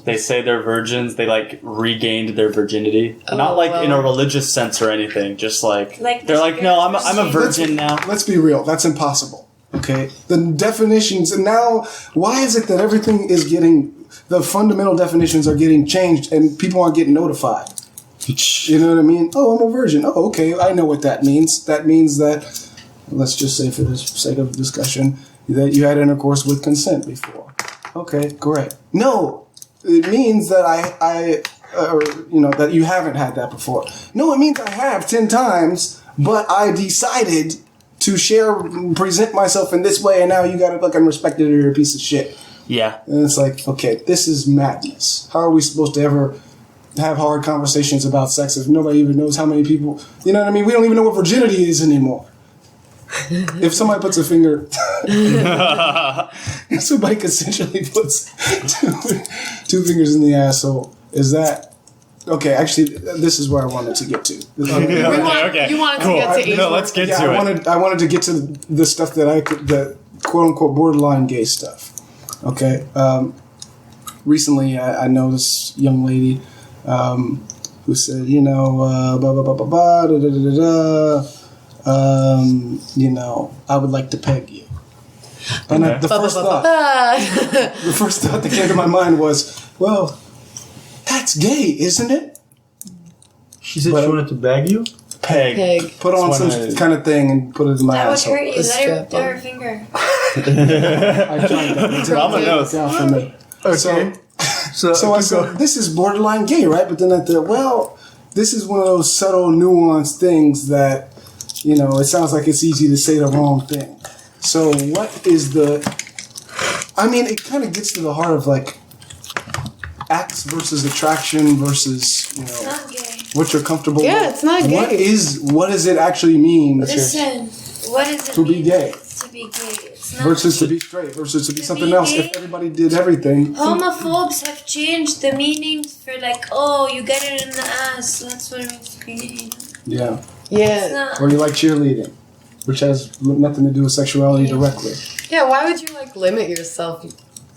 They say they're virgins. They like regained their virginity, not like in a well. religious sense or anything. Just like, Like they're the like, no, I'm a spirit virgin now. Let's be real. That's impossible. Okay, the definitions and now why is it that everything is getting the fundamental definitions are getting changed and people aren't getting notified? You know what I mean? Oh, I'm a virgin. Oh, okay. I know what that means. That means that, let's just say for the sake of discussion, that you had intercourse with consent before. Okay, great. No, it means that that you haven't had that before. No, it means I have 10 times, but I decided to present myself in this way, and now you got to fucking respect it or you're a piece of shit. Yeah. And it's like, okay, this is madness. How are we supposed to ever have hard conversations about sex if nobody even knows how many people, you know what I mean? We don't even know what virginity is anymore. If somebody puts a finger, if somebody consensually puts two fingers in the asshole, is that, okay, actually, this is where I wanted to get to. Okay. You wanted Cool. to get to No, Asian. let's get Yeah, to it. I wanted to get to the stuff that the quote unquote borderline gay stuff. Okay. Recently, I know this young lady who said, blah, blah, blah, blah, blah, da, da, da, da, da. I would like to peg you. And Okay. the first thought that came to my mind was, well, that's gay, isn't it? She said But- she wanted to bag you? Peg. Peg. Put on That's some when I- kind of thing and put it in my That would asshole. hurt you. The Let her strap do on. her finger. I tried that. Rama knows. Out for me. Okay. So So I said, this is borderline gay, right? But then I thought, well, this is one of those subtle, nuanced things that, it sounds like it's easy to say the wrong thing. So what is it kind of gets to the heart of like acts versus attraction versus, Not gay. what you're comfortable Yeah, with. it's not gay. What does it actually mean Listen, what is it To be mean gay. to be gay? It's not. versus to be straight versus to be To something be else? gay? If everybody did everything. Homophobes have changed the meanings for like, oh, you get it in the ass. That's what it means to be gay. Yeah. Yeah. not. Or you like cheerleading, which has nothing to do with sexuality directly. Yeah, why would you like limit yourself?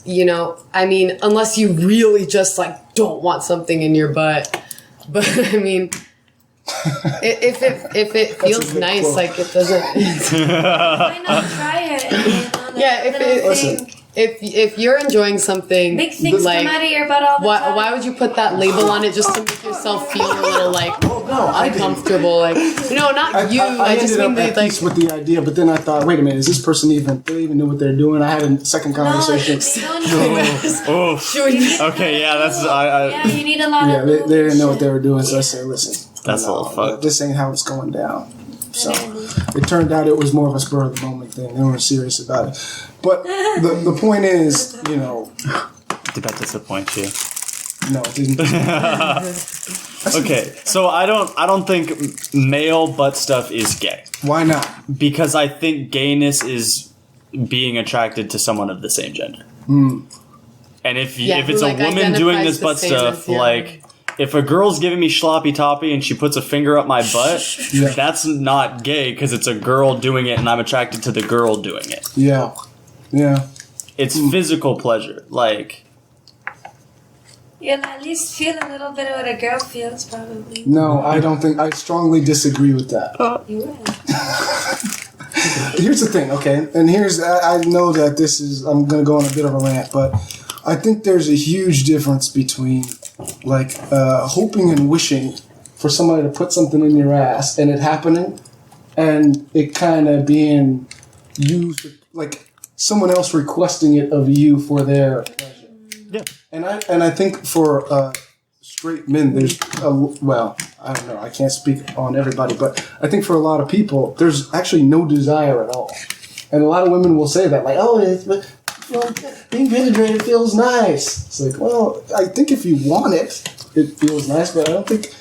You know, I mean, unless you really just like don't want something in your butt. But I mean, if it feels nice, quote. like it doesn't. Why not try it? Yeah, if you're enjoying something, big things like, come out of your butt all the time. why would you put that label on it just to make yourself feel a little like uncomfortable? Like, no, not you. I just ended mean up at like. peace with the idea, but then I thought, wait a minute, is this person even? They even knew what they're doing? I had a second conversation. No, they don't. Okay, yeah, that's Yeah, you need a lot Yeah, of. they didn't know what they were doing, so I said, listen, That's a little fucked. This ain't how it's going down. So it turned out it was more of a spur of the moment thing. They weren't serious about it. But the point is, you know. Did that disappoint you? No, it didn't. Okay, so I don't think male butt stuff is gay. Why not? Because I think gayness is being attracted to someone of the same gender. Mm. And if Yeah, it's who, a like, woman doing identifies this the butt same stuff, as, yeah. like if a girl's giving me sloppy toppy and she puts a finger up my butt, Yeah. that's not gay because it's a girl doing it and I'm attracted to the girl doing it. Yeah. Yeah. It's physical pleasure. Like, You'll at least feel a little bit of what a girl feels, probably. No, I don't think. I strongly disagree with that. You will. Here's the thing, okay? And I know that this is, I'm going to go on a bit of a rant, but I think there's a huge difference between, like, hoping and wishing for somebody to put something in your ass and it happening, and it kind of being used, like, someone else requesting it of you for their pleasure. yeah. And I think for straight men, there's well, I don't know, I can't speak on everybody, but I think for a lot of people, there's actually no desire at all. And a lot of women will say that, like, oh, being penetrated feels nice. It's like, well, I think if you want it, it feels nice, but I don't think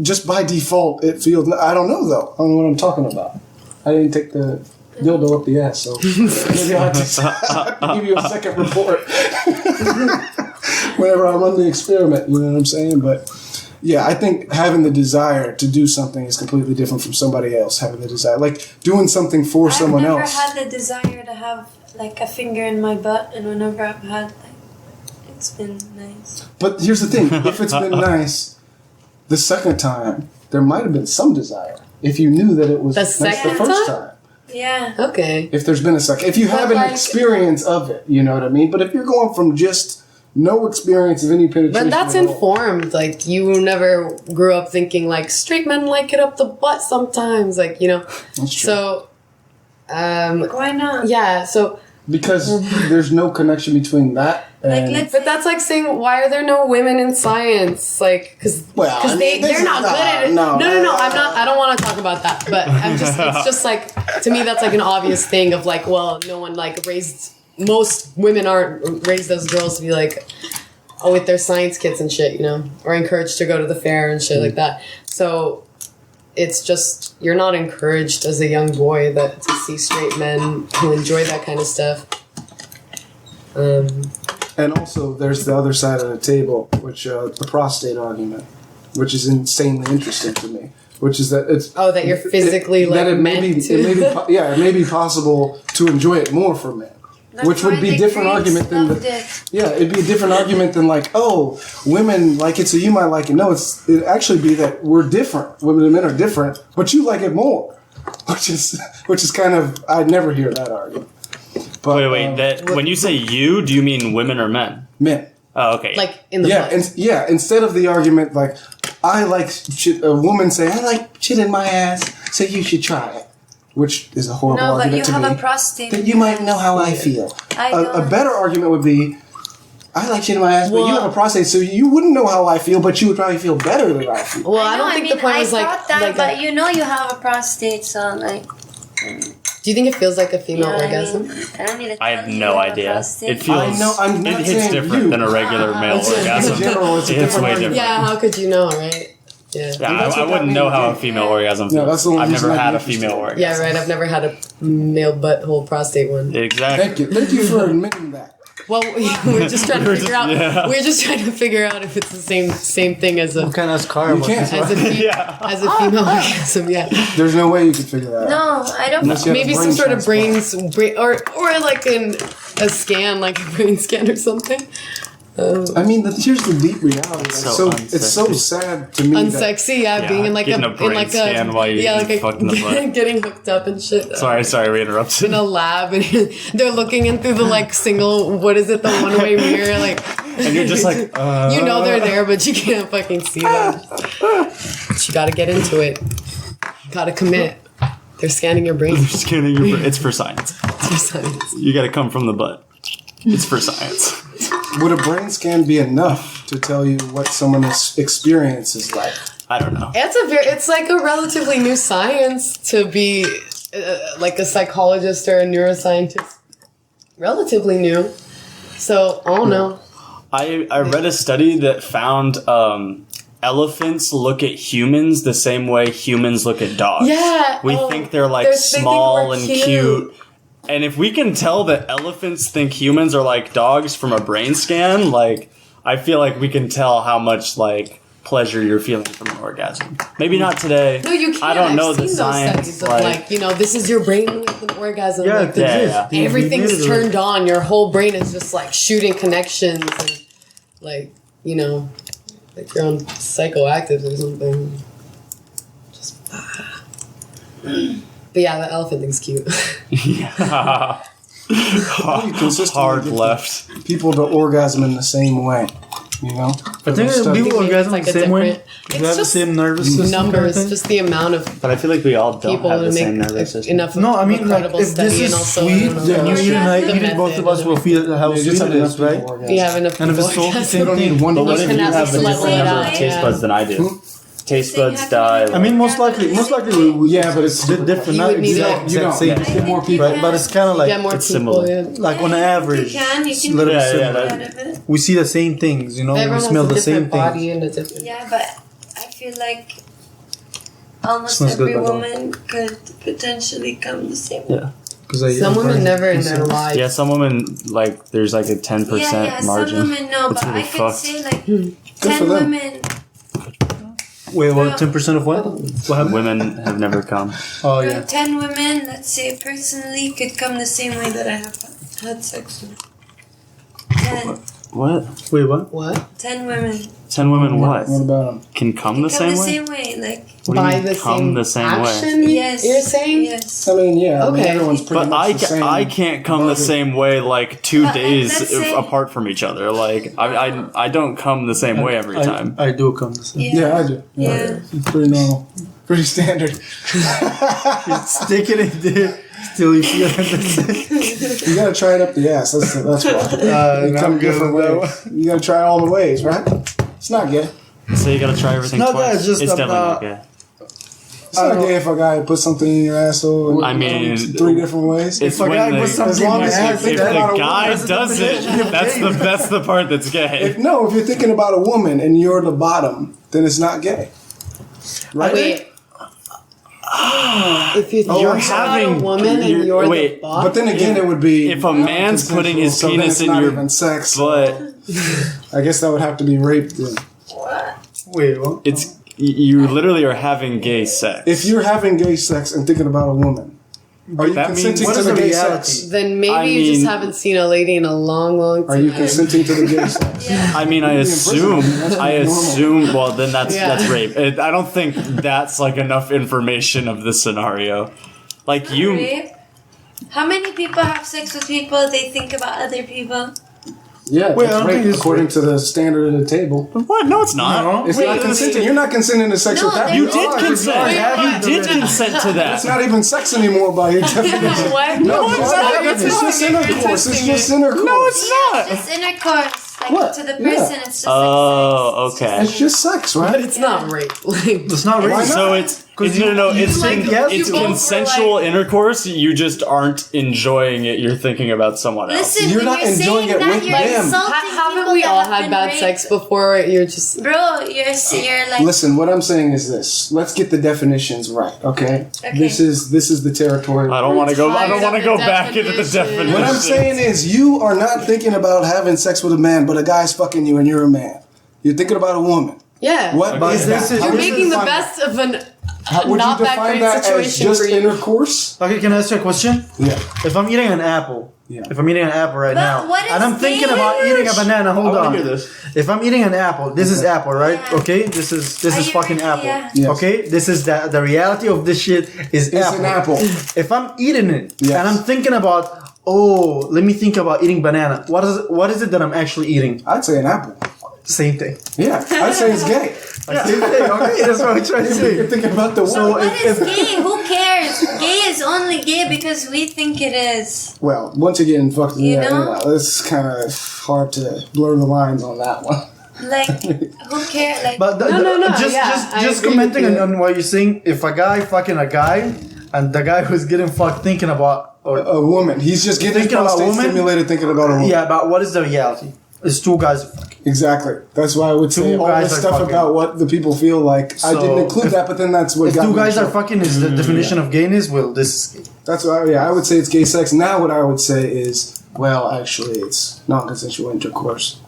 just by default it feels. I don't know though. I don't know what I'm talking about. I didn't take the dildo up the ass, so maybe I'll have to give you a second report. Whenever I run the experiment, you know what I'm saying? But yeah, I think having the desire to do something is completely different from somebody else having the desire. Like doing something for someone else. I've never had the desire to have like a finger in my butt, and whenever I've had, like, it's been nice. But here's the thing: if it's been nice, the second time there might have been some desire. If you knew that it was nice the second first time? time. Yeah. Okay. If there's been a second, if you have an experience of it, you know what I mean. But if you're going from just no experience of any penetration, But that's at all, informed. Like, you never grew up thinking, like, straight men like it up the butt sometimes. Like, you know. That's true. So, Why not? yeah, so. Because there's no connection between that and. But that's like saying, why are there no women in science? Like, because they're not good at it. No, I'm not. I don't want to talk about that. But I'm just. It's just like, to me, that's like an obvious thing of like, well, no one like raised. Most women aren't raised as girls to be like, oh, with their science kits and shit, you know, or encouraged to go to the fair and shit like that. So it's just, you're not encouraged as a young boy to see straight men who enjoy that kind of stuff. And also, there's the other side of the table, which the prostate argument, which is insanely interesting to me. Which is that it's that you're physically it may be possible to enjoy it more for men. That's Which would be a different argument than it'd be a different argument than like, oh, women like it so you might like it. No, it'd actually be that we're different. Women and men are different, but you like it more. Which is kind of, I'd never hear that argument. But, wait, when you say you, do you mean women or men? Men. Oh, okay. Like in the instead of the argument like I like shit, a woman say I like shit in my ass, so you should try it. Which is a horrible argument to me. No, but you have a prostate. That you might know how I feel. A better argument would be, I like shit in my ass, but you have a prostate, so you wouldn't know how I feel, but you would probably feel better than I feel. Well, I don't think the point is like... but you know you have a prostate, so like... Do you think it feels like a female orgasm? I don't need to I have no idea. It feels... I'm not it hits different than a regular male orgasm. In general, it's a different way argument. different. Yeah, how could you know, right? Yeah, I wouldn't know how a female orgasm feels. that's the only I've never reason had a I'd be female interested. orgasm. Yeah, right. I've never had a male butthole prostate one. Exactly. Thank you for admitting that. Well, we're just trying to We're figure just- out. yeah. We're just trying to figure out if it's the same thing as a You can't ask Kara You about can't. this. as a as a female orgasm. Yeah. There's no way you could figure that out. No, I don't. Unless you have a Maybe brain some sort of transplant. brain or like a scan, like a brain scan or something. I mean, here's the deep reality. So It's so sad to me. Unsexy, yeah, being in like getting a a brain in like scan while you're like getting fucked in the butt. getting hooked up and shit. Sorry, we interrupted. In a lab, and they're looking in through the like single. What is it? The one-way mirror, like. And you're just like, You know they're there, but you can't fucking see them. But you gotta get into it. Gotta commit. They're scanning your brain. just kidding. It's for science. It's for science. You got to come from the butt. It's for science. Would a brain scan be enough to tell you what someone's experience is like? I don't know. It's like a relatively new science to be like a psychologist or a neuroscientist. Relatively new. So I don't know. I read a study that found elephants look at humans the same way humans look at dogs. Yeah. We think they're like they think small we're and cute. And if we can tell that elephants think humans are like dogs from a brain scan, like I feel like we can tell how much like pleasure you're feeling from an orgasm. Maybe not today. No, you can't. I don't know I've the seen science. those studies of like, this is your brain with an orgasm. Yeah, like, it exists. yeah. everything's Literally. turned on. Your whole brain is just like shooting connections and like, like you're on psychoactive or something. Just But yeah, the elephant thing's cute. Yeah. You consistently Hard get left. people to orgasm in the same way. You know? I think Study. people Maybe orgasm it's like the a same way. different- They it's have the just same nervous system. kind of Numbers, thing. just the amount of But I feel like we all don't people have to the same make nervous system. enough No, I mean, like, credible if study this is and also, sweet, I don't know, then you Yeah. and I, the even both of method us will feel how You sweet just have it enough is, right? people orgasm. you have enough And if it's people sold the orgasm. same don't thing. need one But what person. if you can have a have different level it number of out, taste yeah. buds than I do? Taste buds die. I mean, most likely, Yeah, but it's a bit different. You Not would need exact, a- You exact don't. same. You get more people. Right, but it's kind of like Yeah, more It's people. similar. Yeah. like on average, You can it's a little Yeah, bit yeah, similar. that- out of it. We see the same things, Everyone we has smell a the same different body things. and a different. Yeah, but I feel like almost Smells good, every by the way. woman could potentially come the same way. Yeah. Some women never in their life. Yeah, some women, like, there's like a 10% Yeah, margin. some women know, That's but really I could fucked. say like Good 10 for them. women. Wait, what? 10% of what? What happened? Women have never come. Oh yeah. 10 women, let's say personally, could come the same way that I have had sex with. 10, What? Wait, what? What? 10 women. 10 women what? What about them? Can come the Come same the way? same way, like, What do you By mean the come same the same way? action? yes. You're saying? Yes. I mean, yeah. I mean, Okay. everyone's pretty But much the same. I can't come the same way like 2 But, days let's say- apart from each other. Like I don't come the same way every time. I do come the same. Yeah, I do. Yeah. It's pretty normal. Pretty standard. Stick it in there. Still, you feel it. You gotta try it up the ass. That's why. You come I'm good different with that ways. You gotta try all the ways, right? It's not gay. So you gotta try everything Not twice. that, it's just definitely about- not gay. It's not gay if a guy put something in your asshole. I mean, 3 different ways. It's If a when guy the, puts something as long in as my you ass, think if about the a guy woman, that's a does it, definition of gay. that's the part that's gay. if you're thinking about a woman and you're the bottom, then it's not gay. Right? Wait. If you're You're a having- woman and you're- you're wait, the boss, But then again, it would be If a man's putting his so then penis it's in not your even sex. butt, I guess that would have to be rape then. Wait, what? it's you literally are having gay sex. If you're having gay sex and thinking about a woman, are you That means- consenting What to is the the gay reality? sex? then maybe I you just mean- haven't seen a lady in a long, long Are time. you consenting to the gay sex? I mean, I in assume. prison. That's I normal. assume. Well, then that's Yeah. rape. I don't think that's like enough information of the scenario. Like you, Rape? How many people have sex with people they think about other people? Yeah, Wait, I that's don't rape think it's according to the standard of the table. what? No, it's not. No. It's Wait, not consenting. You're not consenting to sex No, with that. they- You You did are. consent. You You did consent to It's that. not even sex anymore by your definition. What? No, it's it's not. not. It's It's not. just intercourse. It's just intercourse. No, it's not. Just intercourse. Like What? to the Yeah. person, it's just Oh, like sex. okay. It's just sex, But right? it's not rape. Like, It's not Why rape. not? So it's It's consensual intercourse. You just aren't enjoying it. You're thinking about someone else. Listen, You're when not you're enjoying saying it that, with you're them. insulting Haven't people we that all have had been bad raped. sex before? You're just Bro, you're like. Listen, what I'm saying is this. Let's get the definitions right, okay? Okay. This is the territory. I don't want to go. I don't tired want to of go the back into the definition. definition. What I'm saying is, you are not thinking about having sex with a man, but a guy's fucking you and you're a man. You're thinking about a woman. yeah. What But is this that? is- How You're would you making the define best of an that? Would not you that define great that as situation just for you. intercourse? Okay, can I ask you a question? Yeah. If I'm eating an apple, Yeah. if I'm eating an apple right But now, what is and I'm thinking about this? eating a banana, hold I on. wanna hear this. If I'm eating an apple, this is apple, right? Yeah. Okay, this is Are you fucking ready? apple. Yeah. Yes. Okay, this is the reality of this shit is It's apple. an apple. If I'm eating it Yes. and I'm thinking about, oh, let me think about eating banana. What is it that I'm actually eating? I'd say an apple. Same thing. Yeah, I'd say it's gay. Same thing. Okay, that's what I'm trying to You're say. thinking about the So woman. What is gay? Who cares? Gay is only gay because we think it is. Well, once again, fuck You yeah, know? it's kind of hard to blur the lines on that one. Like, who cares? Like, But No, just yeah, I just agree commenting with you. on what you're saying. If a guy fucking a guy, and the guy who's getting fucked thinking about, or A woman. He's just getting his Thinking about prostate woman? stimulated thinking about a woman. yeah, but what is the reality? It's two guys fucking. Exactly. That's why I would say Two all guys this are stuff fucking. about what the people feel like. I So, didn't include if- that, but then that's what If got two me in guys are trouble. fucking is the definition of gayness. Well, this is gay. That's why, yeah, I would say it's gay sex. Now, what I would say is, well, actually, it's non-consensual intercourse.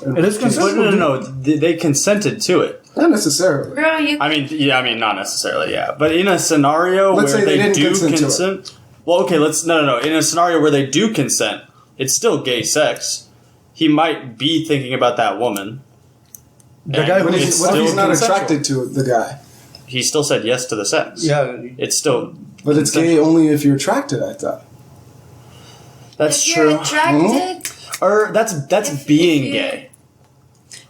It is But consensual. no. They consented to it. Not necessarily. bro, you. I mean, not necessarily, yeah. But in a scenario Let's where say they they didn't do consent to consent, well, okay, no. In a scenario where they do consent, it's still gay sex. He might be thinking about that woman. The and guy What who if, it's what if he's still not consensual. attracted to the guy? He still said yes to the sex. Yeah, It's still. But it's gay only if you're attracted, I thought. That's if true. you're attracted, Or that's If being you- gay.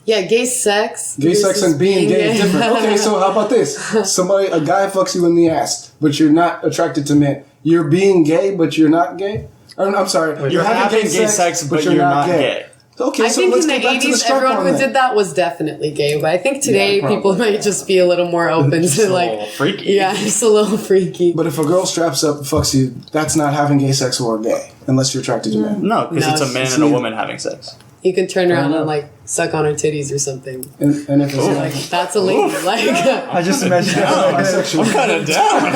Yeah, gay sex. Gay sex and being gay is different. Okay, so how about this? A guy fucks you in the ass, but you're not attracted to men. You're being gay, but you're not gay? I'm sorry. You're having gay sex, but you're not gay. Okay, I so think let's in the get back to the 80s, strap everyone on who that. did that was definitely gay. But I think today Yeah, people probably. might just be a little more open Just to a like, little freaky. yeah, just a little freaky. But if a girl straps up and fucks you, that's not having gay sex or gay, unless you're attracted to men. No, because No, it's a man it's and a neither. woman having sex. You can turn around enough. and like suck on her titties or something. And if it's Like that's illegal. Like I just imagined that. bisexual. Kind of down.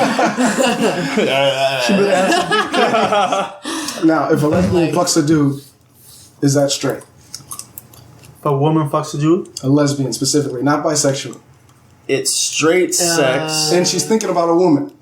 Now, if a lesbian fucks a dude, is that straight? If a woman fucks a dude, A lesbian specifically, not bisexual. It's straight sex. And she's thinking about a woman.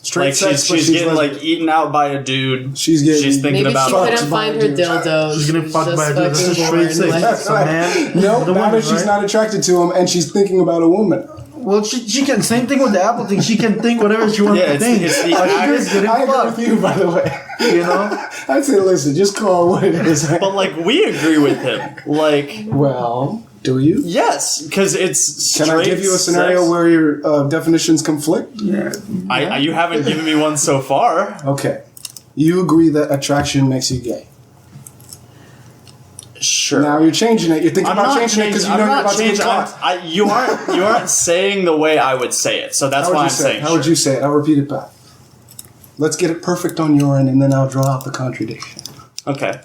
Straight Like sex, but she's getting lesbian. like eaten out by a dude. She's getting- She's thinking maybe about she fucked couldn't by find a her dude. dildo. she's getting fucked by a dude. This is fucking straight sex. born, That's A right. man. No, the now woman, that she's right? not attracted to him and she's thinking about a woman. Well, she can. Same thing with the apple thing. She can think whatever she wants Yeah, to think. it's the Like, act- she's getting I agree fucked. with you, by the way. You know. I'd say, listen, just call it what it is. But like we agree with him. Like Well, do you? yes, because it's Can straight I give you a scenario sex. where your definitions conflict? You haven't given me one so far. Okay. You agree that attraction makes you gay. Sure. Now you're changing it. You're thinking I'm about not changing it because changing. you know I'm you're not about to get changing. caught. You aren't saying the way I would say it. So that's How would why you I'm say saying. it? How would you say it? I'll repeat it back. Let's get it perfect on your end, and then I'll draw out the contradiction. Okay.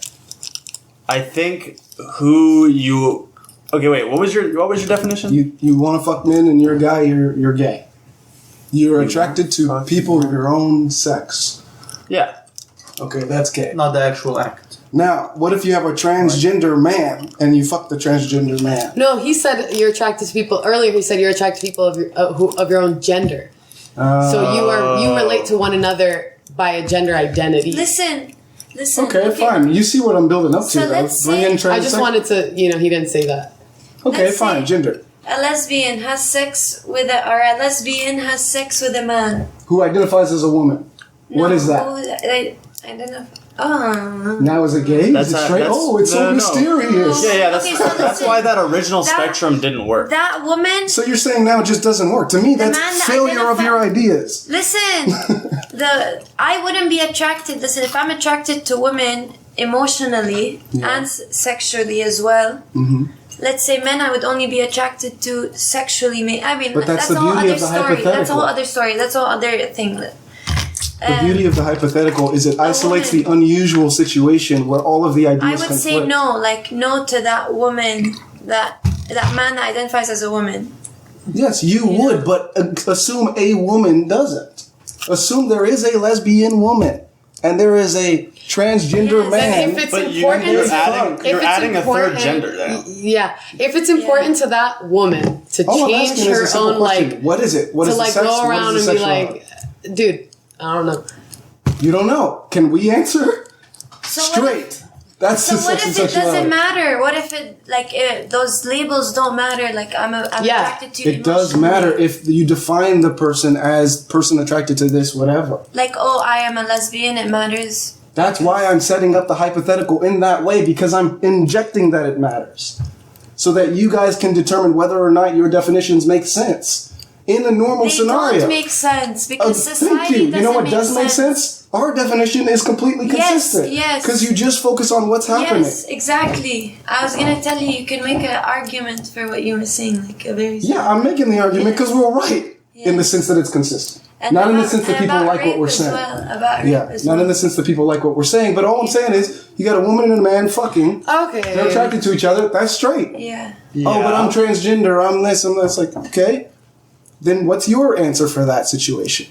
I think who you. Okay, wait. What was your definition? You want to fuck men, and you're a guy. You're gay. You're attracted to people of your own sex. Yeah. Okay, that's gay. Not the actual act. Now, what if you have a transgender man and you fuck the transgender man? No, he said you're attracted to people. Earlier, he said you're attracted to people of your own gender. So you relate to one another by a gender identity. listen. Okay, fine. You see what I'm building up to, So though. let's Bring in say- I just transex- wanted to, he didn't say that. Okay, let's fine. say- Gender. A lesbian has sex with a lesbian has sex with a man. Who identifies as a woman? What is that? I don't know. Oh. Now is it gay? That's is it a- straight? that's- Oh, it's so no. mysterious. Yeah. That's Okay, so that's listen. why that original That- spectrum didn't work. That woman. So you're saying now it just doesn't work. To me, that's man that failure of your ideas. Listen, I wouldn't be attracted. Listen, if I'm attracted to women emotionally and sexually as well, let's say men I would only be attracted to sexually. I mean, But that's the a whole beauty other of the story. hypothetical. That's a whole other story. That's a whole other thing. The beauty of the hypothetical is it isolates the unusual situation where all of the I ideas would conflict. say no, like no to that woman, that man that identifies as a woman. Yes, you would, but assume a woman doesn't. Assume there is a lesbian woman and there is a transgender Yes, man. And if it's But important, you're adding a third gender there. Yeah, if it's important to that woman to All I'm change asking is a her simple own question. like What is it? What to is the like sex? go What around is and the be like, dude, I don't know. You don't know. Can we answer? So Straight. That's So the what sex and if it sexuality. doesn't matter? What if it those labels don't matter? Like I'm attracted to you. It does emotionally. matter if you define the person as person attracted to this, whatever. Like I am a lesbian. It matters. That's why I'm setting up the hypothetical in that way, because I'm injecting that it matters. So that you guys can determine whether or not your definitions make sense. In a normal They scenario. don't make sense because society Thank you. You know what doesn't does make sense? Our definition is completely Yes, consistent. yes. Because you just focus on what's happening. Yes, exactly. I was gonna tell you can make an argument for what you were saying, like a very Yeah, I'm making the argument because we're right in the sense that it's consistent. And Not in the about- sense that and people about like what rape we're as saying. well, about Yeah, rape as not well. in the sense that people like what we're saying, but all I'm saying is you got a woman and a man fucking. Okay. They're attracted to each other. That's straight. Yeah. Oh, but I'm transgender. I'm this. I'm this. Like, okay. Then what's your answer for that situation?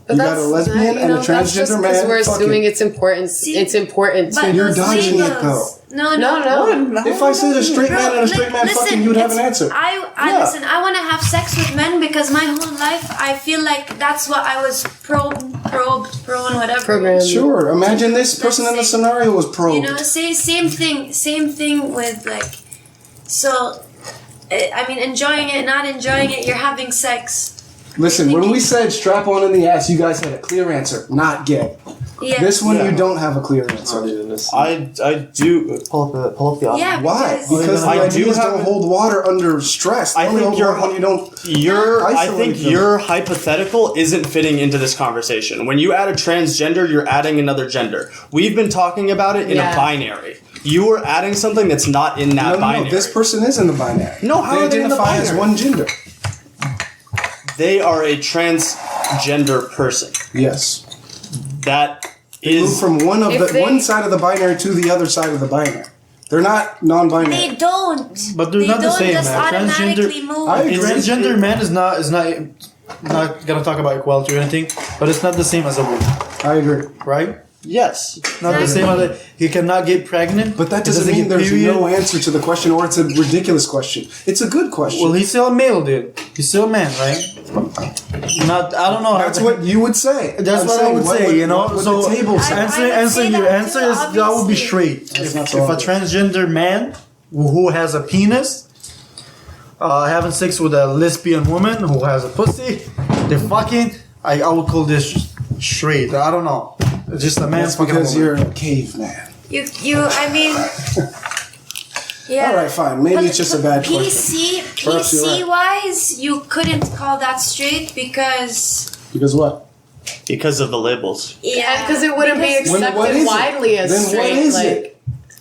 But You got a lesbian and a that's just transgender 'cause man we're fucking. assuming it's important. It's important But to. You're those dodging it, labels- though. No. If I said a straight Bro, man and a straight man listen, fucking, you would have an it's- answer. I Yeah. listen. I want to have sex with men because my whole life I feel like that's what I was probed, and whatever. Programmed. Sure. Imagine this person in the scenario was probed. You know, same thing with like. So, I mean, enjoying it, not enjoying it. You're having sex. Listen, when we said strap on in the ass, you guys had a clear answer. Not gay. Yeah. This one, Yeah. you don't have a clear answer. I do pull up the option. Yeah. Why? Because the I do ideas have don't a- hold water under stress. I They only think hold you're water when you don't. I Isolate think them. your hypothetical isn't fitting into this conversation. When you add a transgender, you're adding another gender. We've been talking about it in a Yeah. binary. You are adding something that's not in that No, binary. no, this person is in the binary. No, how they are they in the identify as binary? one gender. They are a transgender person. Yes. That Move is from one of If the they- one side of the binary to the other side of the binary. They're not non-binary. They don't. But they're they not the don't same, just man. automatically move. I A agree. transgender man is not gonna talk about equality or anything, but it's not the same as a woman, I agree. right? yes. Not the same as a, he cannot get pregnant. But that he doesn't mean get there's period. no answer to the question, or it's a ridiculous question. It's a good question. Well, he's still a male, dude. He's still a man, right? Not, I don't know. That's what you would say. That's I'm what I saying, would what say. You know, what would so the table say? I answer, would answer say your that answer too, is that would be obviously. straight. That's If, not if so a obvious. transgender man who has a penis, having sex with a lesbian woman who has a pussy, they're fucking. I would call this straight. I don't know. It's just a man That's fucking a because woman. you're a caveman. I mean. Yeah. All right, fine. Maybe it's just a bad question. Perhaps you're PC right. wise, you couldn't call that straight because Because what? Because of the labels. Because it wouldn't be because- accepted What is it? widely as Then straight. what is like, it?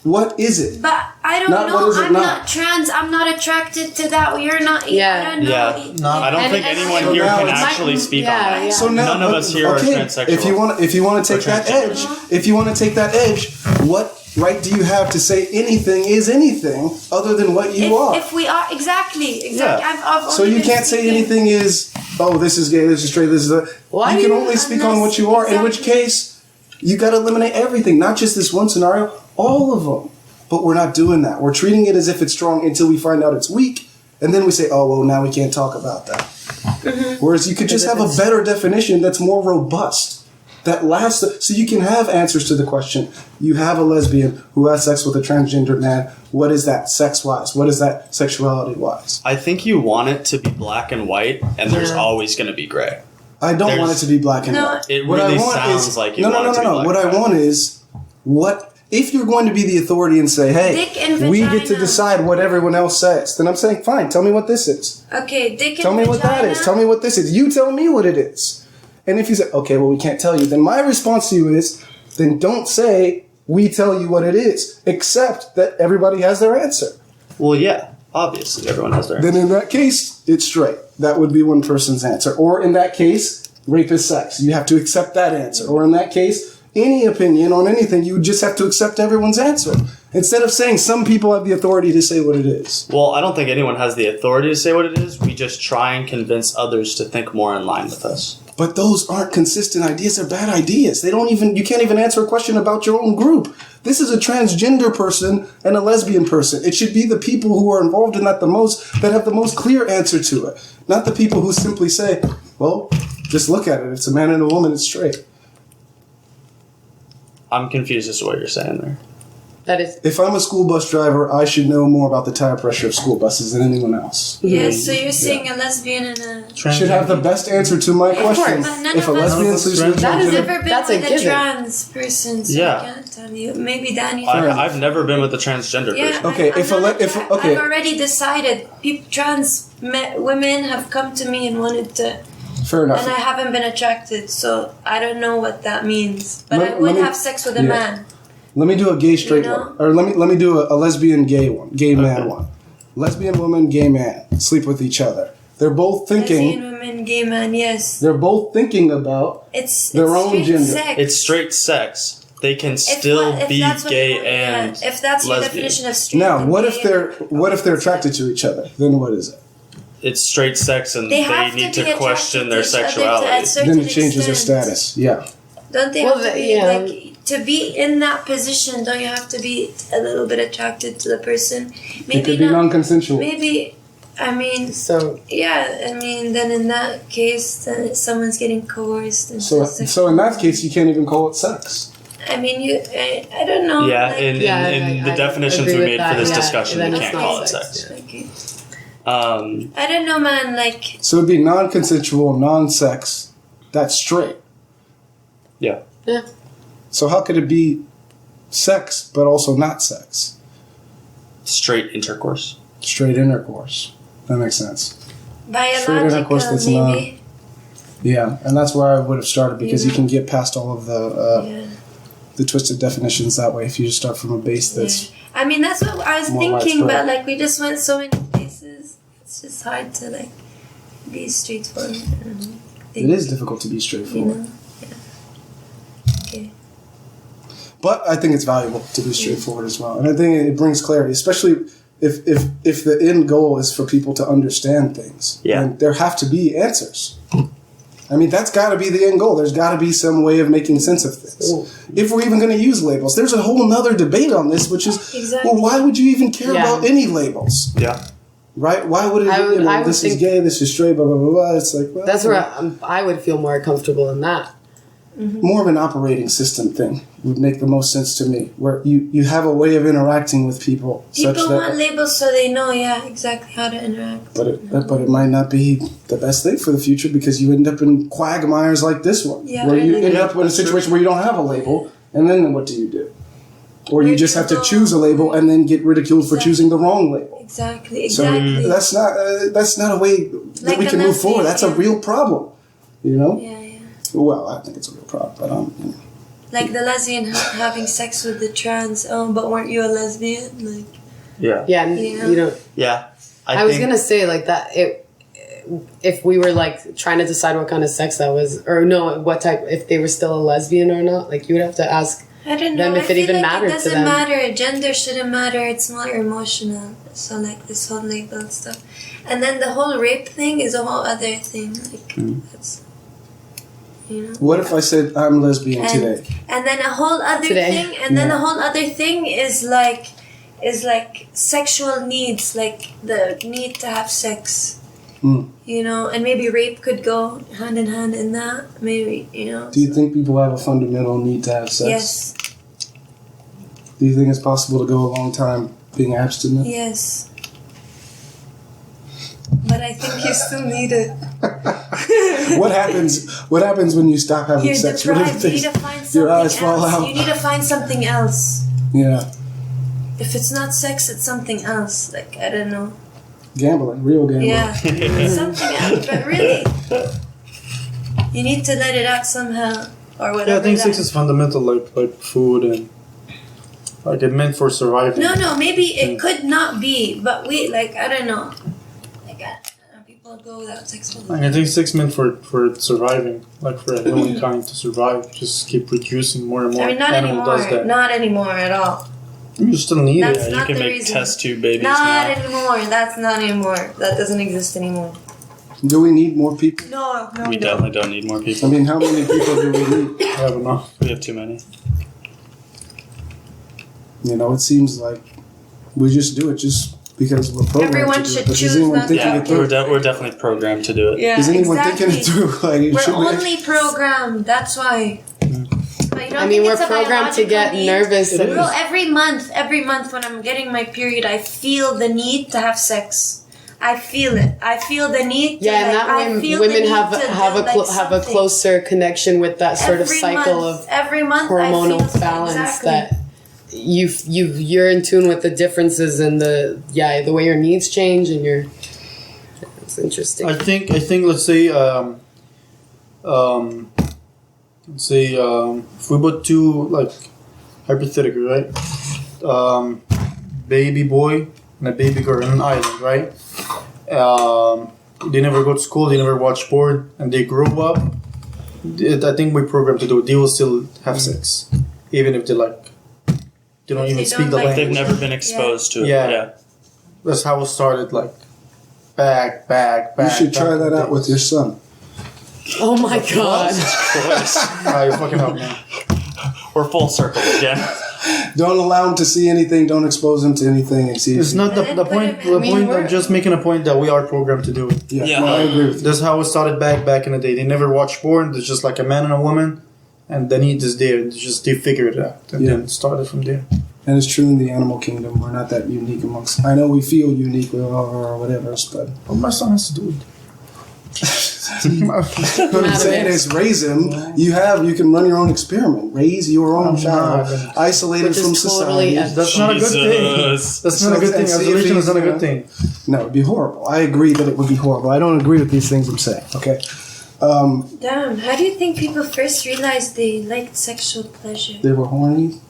What is it? But I don't Not know. what is it I'm not? not trans. I'm not attracted to that. You're not. Yeah. I don't know. Yeah. I don't And- think and anyone so here now can it's- actually speak on that. Yeah. So now, None of us here are transsexual. If you want to take that edge, what right do you have to say anything is anything other than what you are? If we are exactly. Yeah. I've So only you been can't say speaking- anything is, oh, this is gay, this is straight, this is a. Why You do can you- only speak on what you are. In which Exactly. case, you got to eliminate everything, not just this one scenario, all of them. But we're not doing that. We're treating it as if it's strong until we find out it's weak, and then we say, oh, well, now we can't talk about that. Whereas you could just have a better definition that's more robust. That lasts, so you can have answers to the question. You have a lesbian who has sex with a transgender man. What is that sex-wise? What is that sexuality-wise? I think you want it to be black and white, and there's Yeah. always going to be gray. I don't want it to be black and No. white. It What I really want sounds is, like you no. want it to be black What I and white. want is if you're going to be the authority and say, hey, Dick and we get to vagina. decide what everyone else says, then I'm saying, fine, tell me what this is. Okay, dick and Tell me what that vagina. is. Tell me what this is. You tell me what it is. And if you say, okay, well, we can't tell you, then my response to you is, then don't say, we tell you what it is, except that everybody has their answer. Well, yeah. Obviously, everyone has their Then answer. in that case, it's straight. That would be one person's answer. Or in that case, rape is sex. You have to accept that answer. Or in that case, any opinion on anything, you would just have to accept everyone's answer. Instead of saying some people have the authority to say what it is. Well, I don't think anyone has the authority to say what it is. We just try and convince others to think more in line with us. But those aren't consistent ideas. They're bad ideas. You can't even answer a question about your own group. This is a transgender person and a lesbian person. It should be the people who are involved in that the most, that have the most clear answer to it. Not the people who simply say, well, just look at it. It's a man and a woman. It's straight. I'm confused as to what you're saying there. That is. If I'm a school bus driver, I should know more about the tire pressure of school buses than anyone else. Yeah, so you're saying a lesbian and a... Should have the best answer to my question. But none If a of us- lesbian sleeps with a That is I've transgender, never been That's a with a given. trans person, so Yeah. I can't tell you. Maybe Danny... I've never been with a transgender Yeah, person. Okay, I'm if a not le- if- tra- okay. I've already decided. Women have come to me and wanted to... fair enough. And I haven't been attracted, so I don't know what that means. But Let- I would let me- have sex with a yeah. man. Let me do a gay straight You know? one, or let me do a lesbian gay one, gay man one. Lesbian woman, gay man sleep with each other. They're both thinking. Lesbian woman, gay man, yes. They're both thinking about It's their own straight gender. Sex. It's straight sex. They can If still what- if be that's what gay you- and yeah, if that's your lesbian. definition of straight. now. then What gay if they're and- attracted to each other? Then what is it? It's straight sex and They they, have need to to be question their attracted to each other to sexuality. a certain Then it changes their extent. status. Yeah. Don't they Well, have to be yeah. like to be in that position? Don't you have to be a little bit attracted to the person? It could be not. non-consensual. Maybe. I mean, So yeah. I mean, then in that case, then someone's getting coerced. Into So in that case, you can't even call it sex. I mean, I don't know. Yeah, like- in the I definitions agree we with made that, for this yeah. discussion, Then we it's can't not call it sex, sex. Okay. Um, I don't know, man. Like, So it'd be non-consensual, non-sex. That's straight. yeah. yeah, So how could it be sex but also not sex? Straight intercourse. Straight intercourse. That makes sense. biological, intercourse that's maybe. Yeah, and that's where I would have started because you can get past all of Yeah. the twisted definitions that way if you just start from a base that's Yeah. I mean, that's what I was more thinking, widespread. but like we just went so many places. It's just hard to like be straightforward. it is difficult to be You straightforward. know? Yeah. Okay. But I think it's valuable to be straightforward as well, and I think it brings clarity, especially if the end goal is for people to understand things. Yeah. And there have to be answers. I mean, that's got to be the end goal. There's got to be some way of making sense of things. If we're even going to use labels, there's a whole nother debate on this, which is, Exactly. well, why would you even care Yeah. about any labels? Yeah. Right? Why would it? I would- I would this is think- gay. This is straight. Blah blah blah blah. It's like well, that's where I would feel more comfortable in that. more of an operating system thing would make the most sense to me, where you have a way of interacting with people, People such want that. labels so they know, yeah, exactly how to interact. But it might not be the best thing for the future because you end up in quagmires like this one, Yeah, where you really. end up in a situation where you don't have a label, and then what do you do? Or you Where just do you have to go? choose a label and then get ridiculed for Exactly. choosing the wrong label. Exactly. So Exactly. that's not a way that Like we the can move lesbian, forward. That's a yeah. real problem, you know. yeah, yeah. Well, I think it's a real problem, but you know. Like the lesbian having sex with the trans. Oh, but weren't you a lesbian? Like, Yeah. Yeah, and Yeah. you know, Yeah. I was gonna say like that. If we were like trying to decide what kind of sex that was, or no, what type, if they were still a lesbian or not, like you would have to ask. I don't know. Them if I it feel even like mattered it to doesn't them. matter. Gender shouldn't matter. It's more emotional. So like this whole label and stuff, and then the whole rape thing is a whole other thing. Like that's, you know. What if I said I'm lesbian And, today? and then a whole other Today. thing, and then Yeah. a whole other thing is like sexual needs, like the need to have sex. Hmm. You know, and maybe rape could go hand in hand in that. Maybe, you know. Do you think people have a fundamental need to have sex? Yes. Do you think it's possible to go a long time being abstinent? Yes. But I think you still need it. What happens when you stop having You're sex? What are deprived. the You need things- to find something your eyes else. fall out. You need to find something else. Yeah, If it's not sex, it's something else. Like, I don't know. gambling, real gambling. Yeah. It's something else. But really, you need to let it out somehow. Or whatever. Yeah, I think that- sex is fundamental, like food and Like it meant for surviving. No, maybe it could not be, but we like I don't know. Like people go without sex all the Like, time. I think sex meant for surviving, like for humankind to survive. Just keep producing more and more. I mean, not Animal does anymore. that. Not anymore at all. You still need That's it. You not can the make reason. test tube babies Not now. anymore. That's not anymore. That doesn't exist anymore. Do we need more people? No, We definitely don't need more I people. mean, how many people do we need? I have enough. We have too many. You know, it seems like we just do it just because we're programmed Everyone to do should it. But choose is anyone not thinking Yeah, it through? we're definitely programmed to do it. Yeah, Is anyone exactly. thinking it through? Like, it We're should be- only programmed. That's why. But you don't I mean, think we're it's a programmed to biological get need? nervous. It And, is. Bro, every month when I'm getting my period, I feel the need to have sex. I feel it. I feel the need. To, yeah, and like, that I way feel the women need have to have do, a like, have a something. closer connection with that sort of cycle of every month hormonal I feel balance exactly. that you're in tune with the differences and the way your needs change and your. It's interesting. I think let's say if we put two like hypothetical, right? Baby boy and a baby girl on an island, right? They never go to school, they never watch porn, and they grow up. I think we're programmed to do it. They will still have sex, even if they don't even They speak don't the like- language. They've never been exposed to it. Yeah. Yeah. That's how it started. Like back. You should try that out with your son. Oh my god! You're fucking up, man. We're full circle again. Don't allow him to see anything. Don't expose him to anything, and see. It's not the point. The point. I'm just making a point that we are programmed to do it. Yeah, Yeah. No, I agree with you. That's how it started back in the day. They never watched porn. There's just like a man and a woman, and the need is there. It's just they figured it out, and Yeah. then it started from there. And it's true in the animal kingdom. We're not that unique amongst. I know we feel unique or whatever, but What my son has to do with what I'm saying is raise him. You can run your own experiment. Raise your own child, isolated Which is from totally society. That's not a good thing. Jesus. That's not a good thing. And see if Isolation is he's, not a you good know, thing. No, it'd be horrible. I agree that it would be horrible. I don't agree with these things I'm saying. Okay. Damn, how do you think people first realized they liked sexual pleasure? They were horny.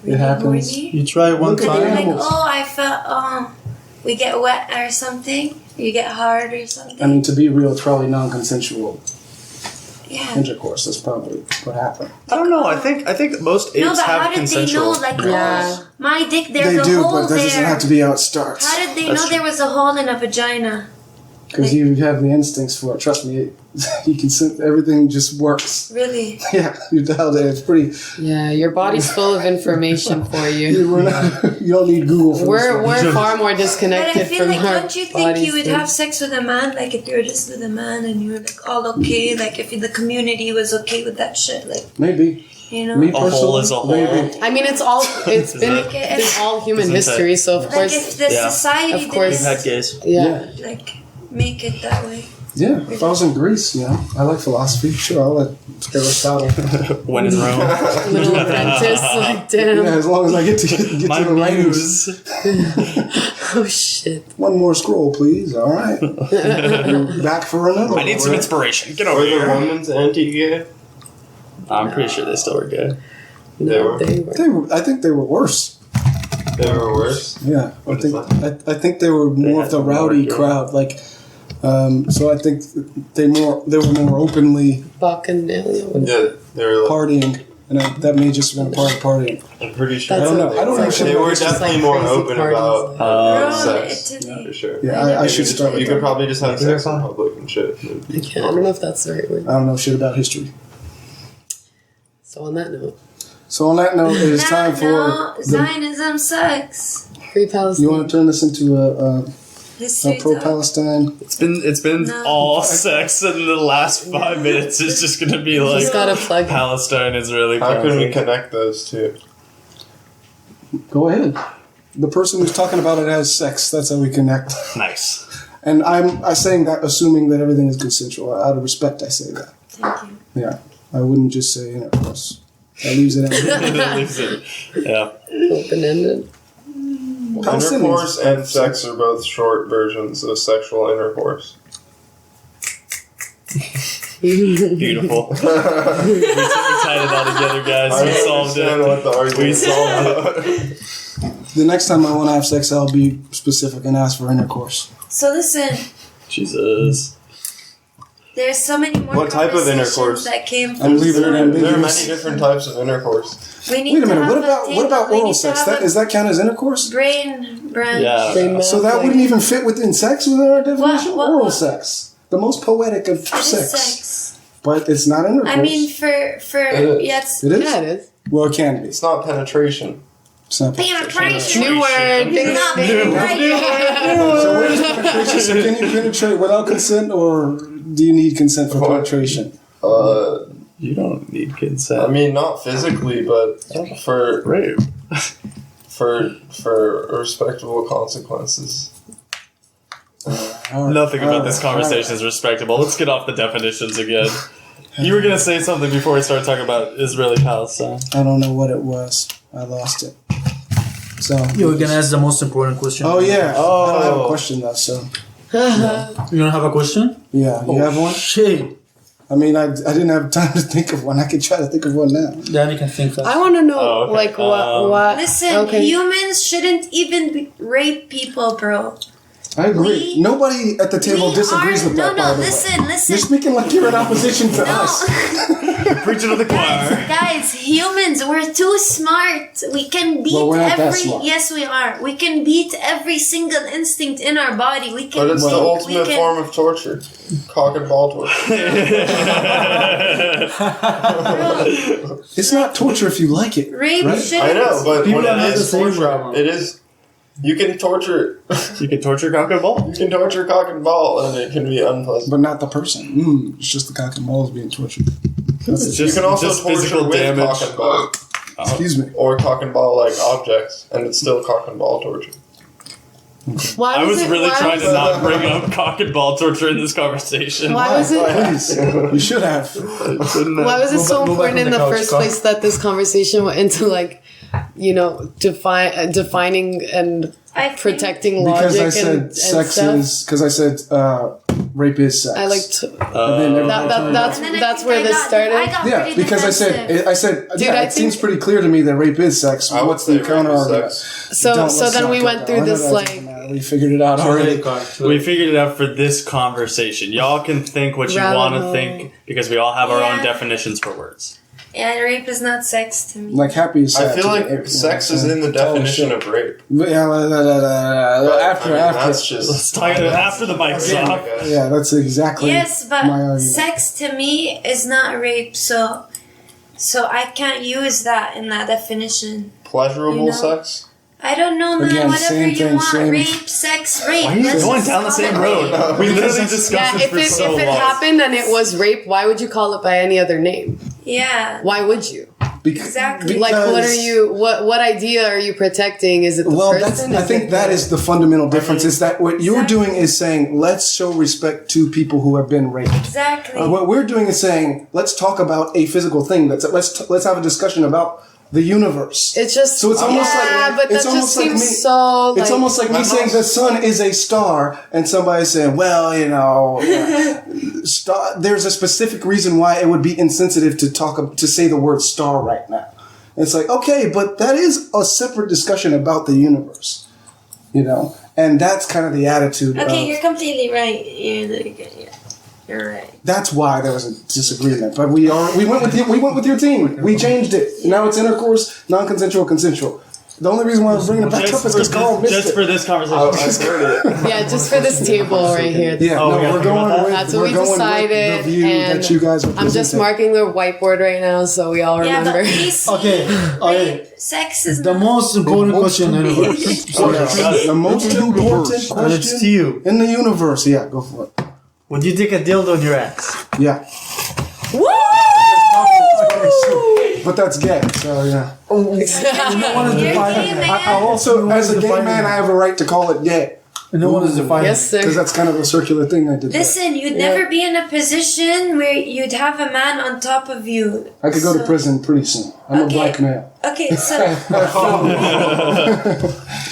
Really happens. horny? You try it one Look at They were time. like, animals. oh, I felt, we get wet or something. You get hard or something. I mean, to be real, it's probably non-consensual yeah. intercourse. That's probably what happened. I don't know. I think most apes No, but how have did they consensual. know? Like, Yeah. oh, my dick, there's They a do, hole but that there. doesn't have to be how it starts. How did they That's know true. there was a hole in a vagina? Because you have the instincts for it. Trust me, you can sense everything just works. Really? Yeah, you dialed it. It's pretty. Yeah, your body's full of information for you. You don't need Google for this one. We're far more But disconnected I feel from like, our don't you think bodies you would than- have sex with a man? Like, if you were just with a man and you were like all okay, like if the community was okay with that shit, like, Maybe. you know? Me A hole personally, is a hole. maybe. I mean, it's been Like, it's all human Isn't it? history, so of Like, course, if the Yeah. society Of course. We've had gays. yeah. like, make it that way. Yeah, if I was in Greece, I like philosophy. Sure, I'll let Aristotle. When in Rome. Little apprentice, like damn. Yeah, as long as I get to My the writings. muse. Oh shit. One more scroll, please. All right. You're back for another. I need some one. inspiration. Get over Were the here. Romans anti-gay? I'm pretty sure they still were gay. They were. I think they were worse. They were worse. Yeah, What is I think they were more had of the more rowdy gay. crowd. Like, so I think they were more openly Bacchanalia. Yeah, they were. Like, partying, and that may just have been a part of partying. I'm pretty sure. That's I don't know. a- I don't know it's shit They about were history. just like definitely more crazy open parties. about Rome, sex. Italy. For sure. Yeah, I should start You with could that. probably just have sex in public and shit. I can't. I don't know if that's the right word. I don't know shit about history. So on that note, So on that note, it is time No, for. Zionism sucks. free Palestine. You want to turn this into a History talk. pro-Palestine? It's been No. all sex in the last 5 minutes. It's just gonna be like Just gotta plug. Palestine, Israeli. How can we conflict. connect those two? Go ahead. The person who's talking about it has sex. That's how we connect. Nice. And I'm saying that assuming that everything is consensual. Out of respect, I say that. Thank you. Yeah, I wouldn't just say intercourse. That leaves it out. That leaves it. Yeah. Open ended. Intercourse and sex are both short versions of sexual intercourse. Beautiful. We tied it all together, guys. I We solved understand it. what the argument We is. solved it. The next time I want to have sex, I'll be specific and ask for intercourse. So listen, Jesus. there's so many more What type of conversations intercourse? that came And from leave it There are ambiguous. many different types of intercourse. We need Wait a to minute. have What about we oral need to sex? have a Does that count as intercourse? brain branch. Yeah. So that wouldn't even fit within sex within our definition. What- Oral what? sex, the most poetic of It is sex, sex. but it's not intercourse. I mean, for is. yes, it is. Yeah, it is. Well, it can be. It's not penetration. It's not. penetration. New word. Not penetration. So what is penetration? So can you penetrate without consent, or do you need consent for penetration? You don't need I consent. mean, not physically, but for Rape. for respectable consequences. All right. Nothing about this All right. conversation is respectable. Let's get off the definitions again. You were going to say something before we started talking about Israeli-Palestine. I don't know what it was. I lost it. So. You were gonna ask the most important question. Oh yeah. I don't have a Oh. question though. So You don't have a question? yeah, you have one. Shit. I mean, I didn't have time to think of one. I could try to think of one now. Danny can think fast. I want to know, Oh, okay. like, what? Listen, Okay. humans shouldn't even rape people, bro. I agree. We- Nobody at the table We disagrees are- with that. No, by the way. listen. You're speaking like you're in opposition to No. us. Preaching to the choir. Guys, humans, we're too smart. We can beat Well, we're not that every. smart. Yes, we are. We can beat every single instinct in our body. We can. But it's the think, ultimate form of torture. Cock and ball torture. It's not torture if you like it. Rape Right? shouldn't. I know, but People when have it the is same torture, problem. it is. You can torture. You can torture cock and ball. You can torture cock and ball, and it can be unpleasant. But not the person. It's just the cock and balls being tortured. That's it. You can also just torture physical with damage. cock and ball, Excuse me. or cock and ball like objects, and it's still cock and ball torture. Why I was it- really why trying was to not bring up cock and ball torture in this conversation. Why was it? Please. You should have. Why was it so Move back important on in the the couch, first Scott. place that this conversation went into, like, defining and I think- protecting Because logic I said and sex stuff? is. Because I said rape is sex. I like to. And then everybody- That's And then I that's think where I this got- started. I got Yeah, pretty because I defensive. said, Dude, yeah, I it seems think- pretty clear to me that rape is sex. I would What's say the counter rape is argument? sex. So Let's then not we go went down. through I know this, that like, doesn't matter. We figured it out already. We figured it out for this conversation. Y'all can think what you Rabbit want to hole. think because we all have our own Yeah. definitions for words. Yeah, rape is not sex to me. Like happy is I sad. feel to like me. You sex know, is in the it's all definition shit. of rape. But yeah, after. That's just. Let's talk after the mic's Yeah, off. Yeah, that's exactly Yes, but my argument. sex to me is not rape, so I can't use that in that definition. Pleasurable You know? sex? I don't know, man. Again, Whatever same you thing, want. same- Rape, sex, rape. Why are you Let's going just down the call same it road? rape. We literally discussed Yeah, this if for it so long. happened and it was rape, why would you call it by any other name? Yeah. Why would you? Exactly. Like, what are because- you? What idea are you protecting? Is it the Well, person? I Is think it that the- is the fundamental difference. Is that what you're Exactly. doing is saying, let's show respect to people who have been raped. Exactly. What we're doing is saying, let's talk about a physical thing. Let's have a discussion about the universe. It's just So it's almost yeah, like- but that it's just almost like seems me- so. Like, It's almost like me saying the sun is a star, and somebody saying, "Well, you know, star." There's a specific reason why it would be insensitive to say the word star right now. It's like, okay, but that is a separate discussion about the universe, you know, and that's kind of the attitude. Okay, of, you're completely right. You're right. That's why there was a disagreement. But we went with your team. We changed it. Now it's intercourse, non-consensual, consensual. The only reason why I was bringing it back up is because Carl missed Just it. for this conversation. I've heard it. yeah, just for this table right here. Yeah, Oh, we no, gotta we're think about going that? with, That's what we're we going decided, with the view and that you guys are I'm just presenting. marking the whiteboard right now, so we all Yeah, remember. but PC, Okay. rape, sex is The not. most important question in the universe. So, yeah, the most important And it's to question you. in the universe. Yeah, go for it. Would you take a dildo in your ass? Yeah. Woo! But that's gay, so yeah. Want to You're define gay, it? man. Also, as a gay man, I have a right to call it gay. No one is defining Yes, it. Because sir. that's kind of a circular thing I did. there. Listen, you'd never be in a position where you'd have a man on top of you. I could go to So- prison pretty soon. I'm a Okay. black male. Okay, so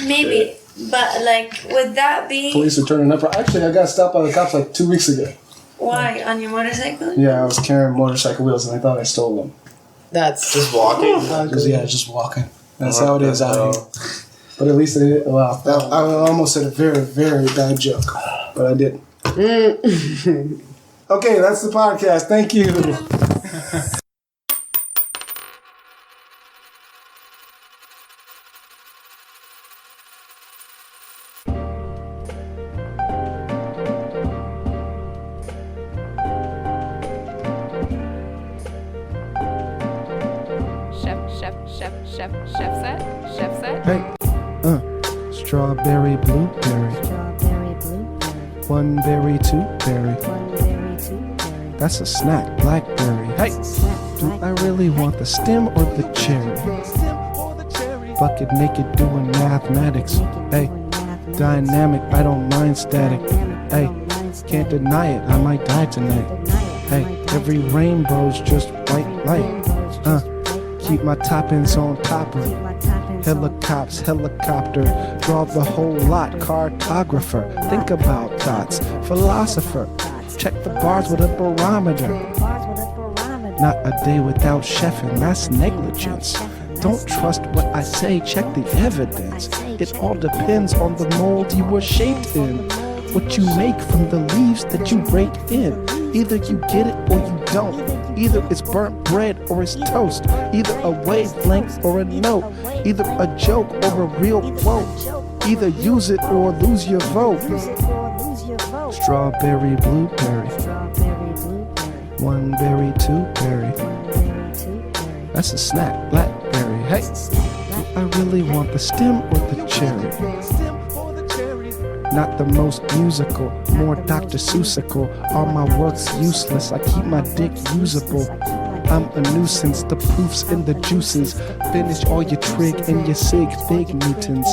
maybe, but like, would that be? Police are turning up. Actually, I got stopped by the cops like 2 weeks ago. Why? On your motorcycle? Yeah, I was carrying motorcycle wheels and I thought I stole them. That's Just walking. Just walking. That's how it is out here. But at least I did. Well, I almost said a very, very bad joke, but I didn't. Okay, that's the podcast. Thank you. Chef set. Hey, strawberry, blueberry, one berry, two berry. That's a snack, blackberry. Hey, do I really want the stem or the cherry? Bucket naked doing mathematics. Hey, dynamic, I don't mind static. Hey, can't deny it, I might die tonight. Hey, every rainbow's just white light. Keep my toppings on topper. Helicopter, draw the whole lot. Cartographer, think about dots. Philosopher, check the bars with a barometer. Not a day without chefing, that's negligence. Don't trust what I say, check the evidence. It all depends on the mold you were shaped in. What you make from the leaves that you rake in. Either you get it or you don't. Either it's burnt bread or it's toast. Either a wavelength or a note. Either a joke or a real quote. Either use it or lose your vote. Strawberry, blueberry, one berry, two berry. That's a snack, blackberry. Hey, do I really want the stem or the cherry? Not the most musical, more Dr. Seussical. All my work's useless, I keep my dick usable. I'm a nuisance, the proof's in the juices. Finish all your trig and your sig, big mutants.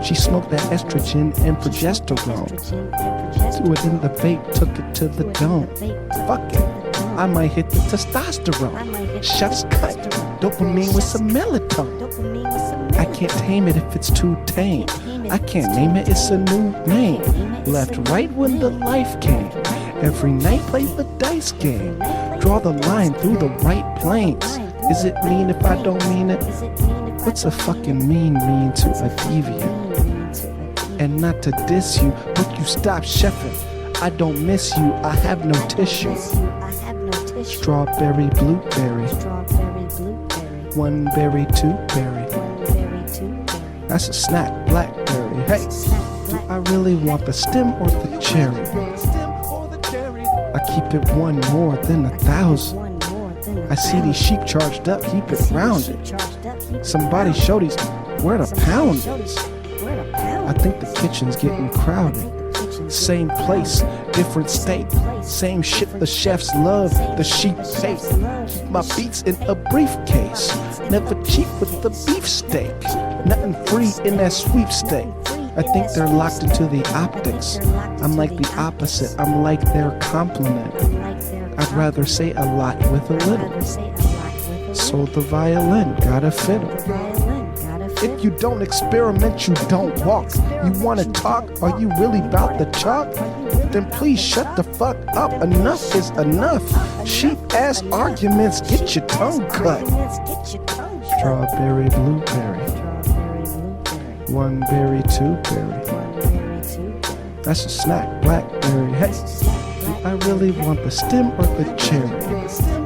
She smoked that estrogen and progesterone. Threw it in the vape, took it to the dome. Fuck it, I might hit the testosterone. Chef's cut, dopamine with some melatonin. I can't tame it if it's too tame. I can't name it, it's a new name. Left, right when the life came. Every night play the dice game. Draw the line through the right planes. Is it mean if I don't mean it? What's a fucking mean to a deviant? And not to diss you, but you stop chefing. I don't miss you, I have no tissue. Strawberry, blueberry, one berry, two berry. That's a snack, blackberry. Hey, do I really want the stem or the cherry? I keep it one more than 1,000. I see these sheep charged up, keep it rounded. Somebody show these where the pound is. I think the kitchen's getting crowded. Same place, different state. Same shit the chefs love, the sheep hate. Keep my beats in a briefcase. Never cheap with the beefsteak. Nothing free in that sweepstake. I think they're locked into the optics. I'm like the opposite, I'm like their complement. I'd rather say a lot with a little. Sold the violin, got a fiddle. If you don't experiment, you don't walk. You wanna talk? Are you really about the chalk? Then please shut the fuck up. Enough is enough. Sheep ass arguments, get your tongue cut. Strawberry, blueberry, one berry, two berry. That's a snack, blackberry. Hey, do I really want the stem or the cherry?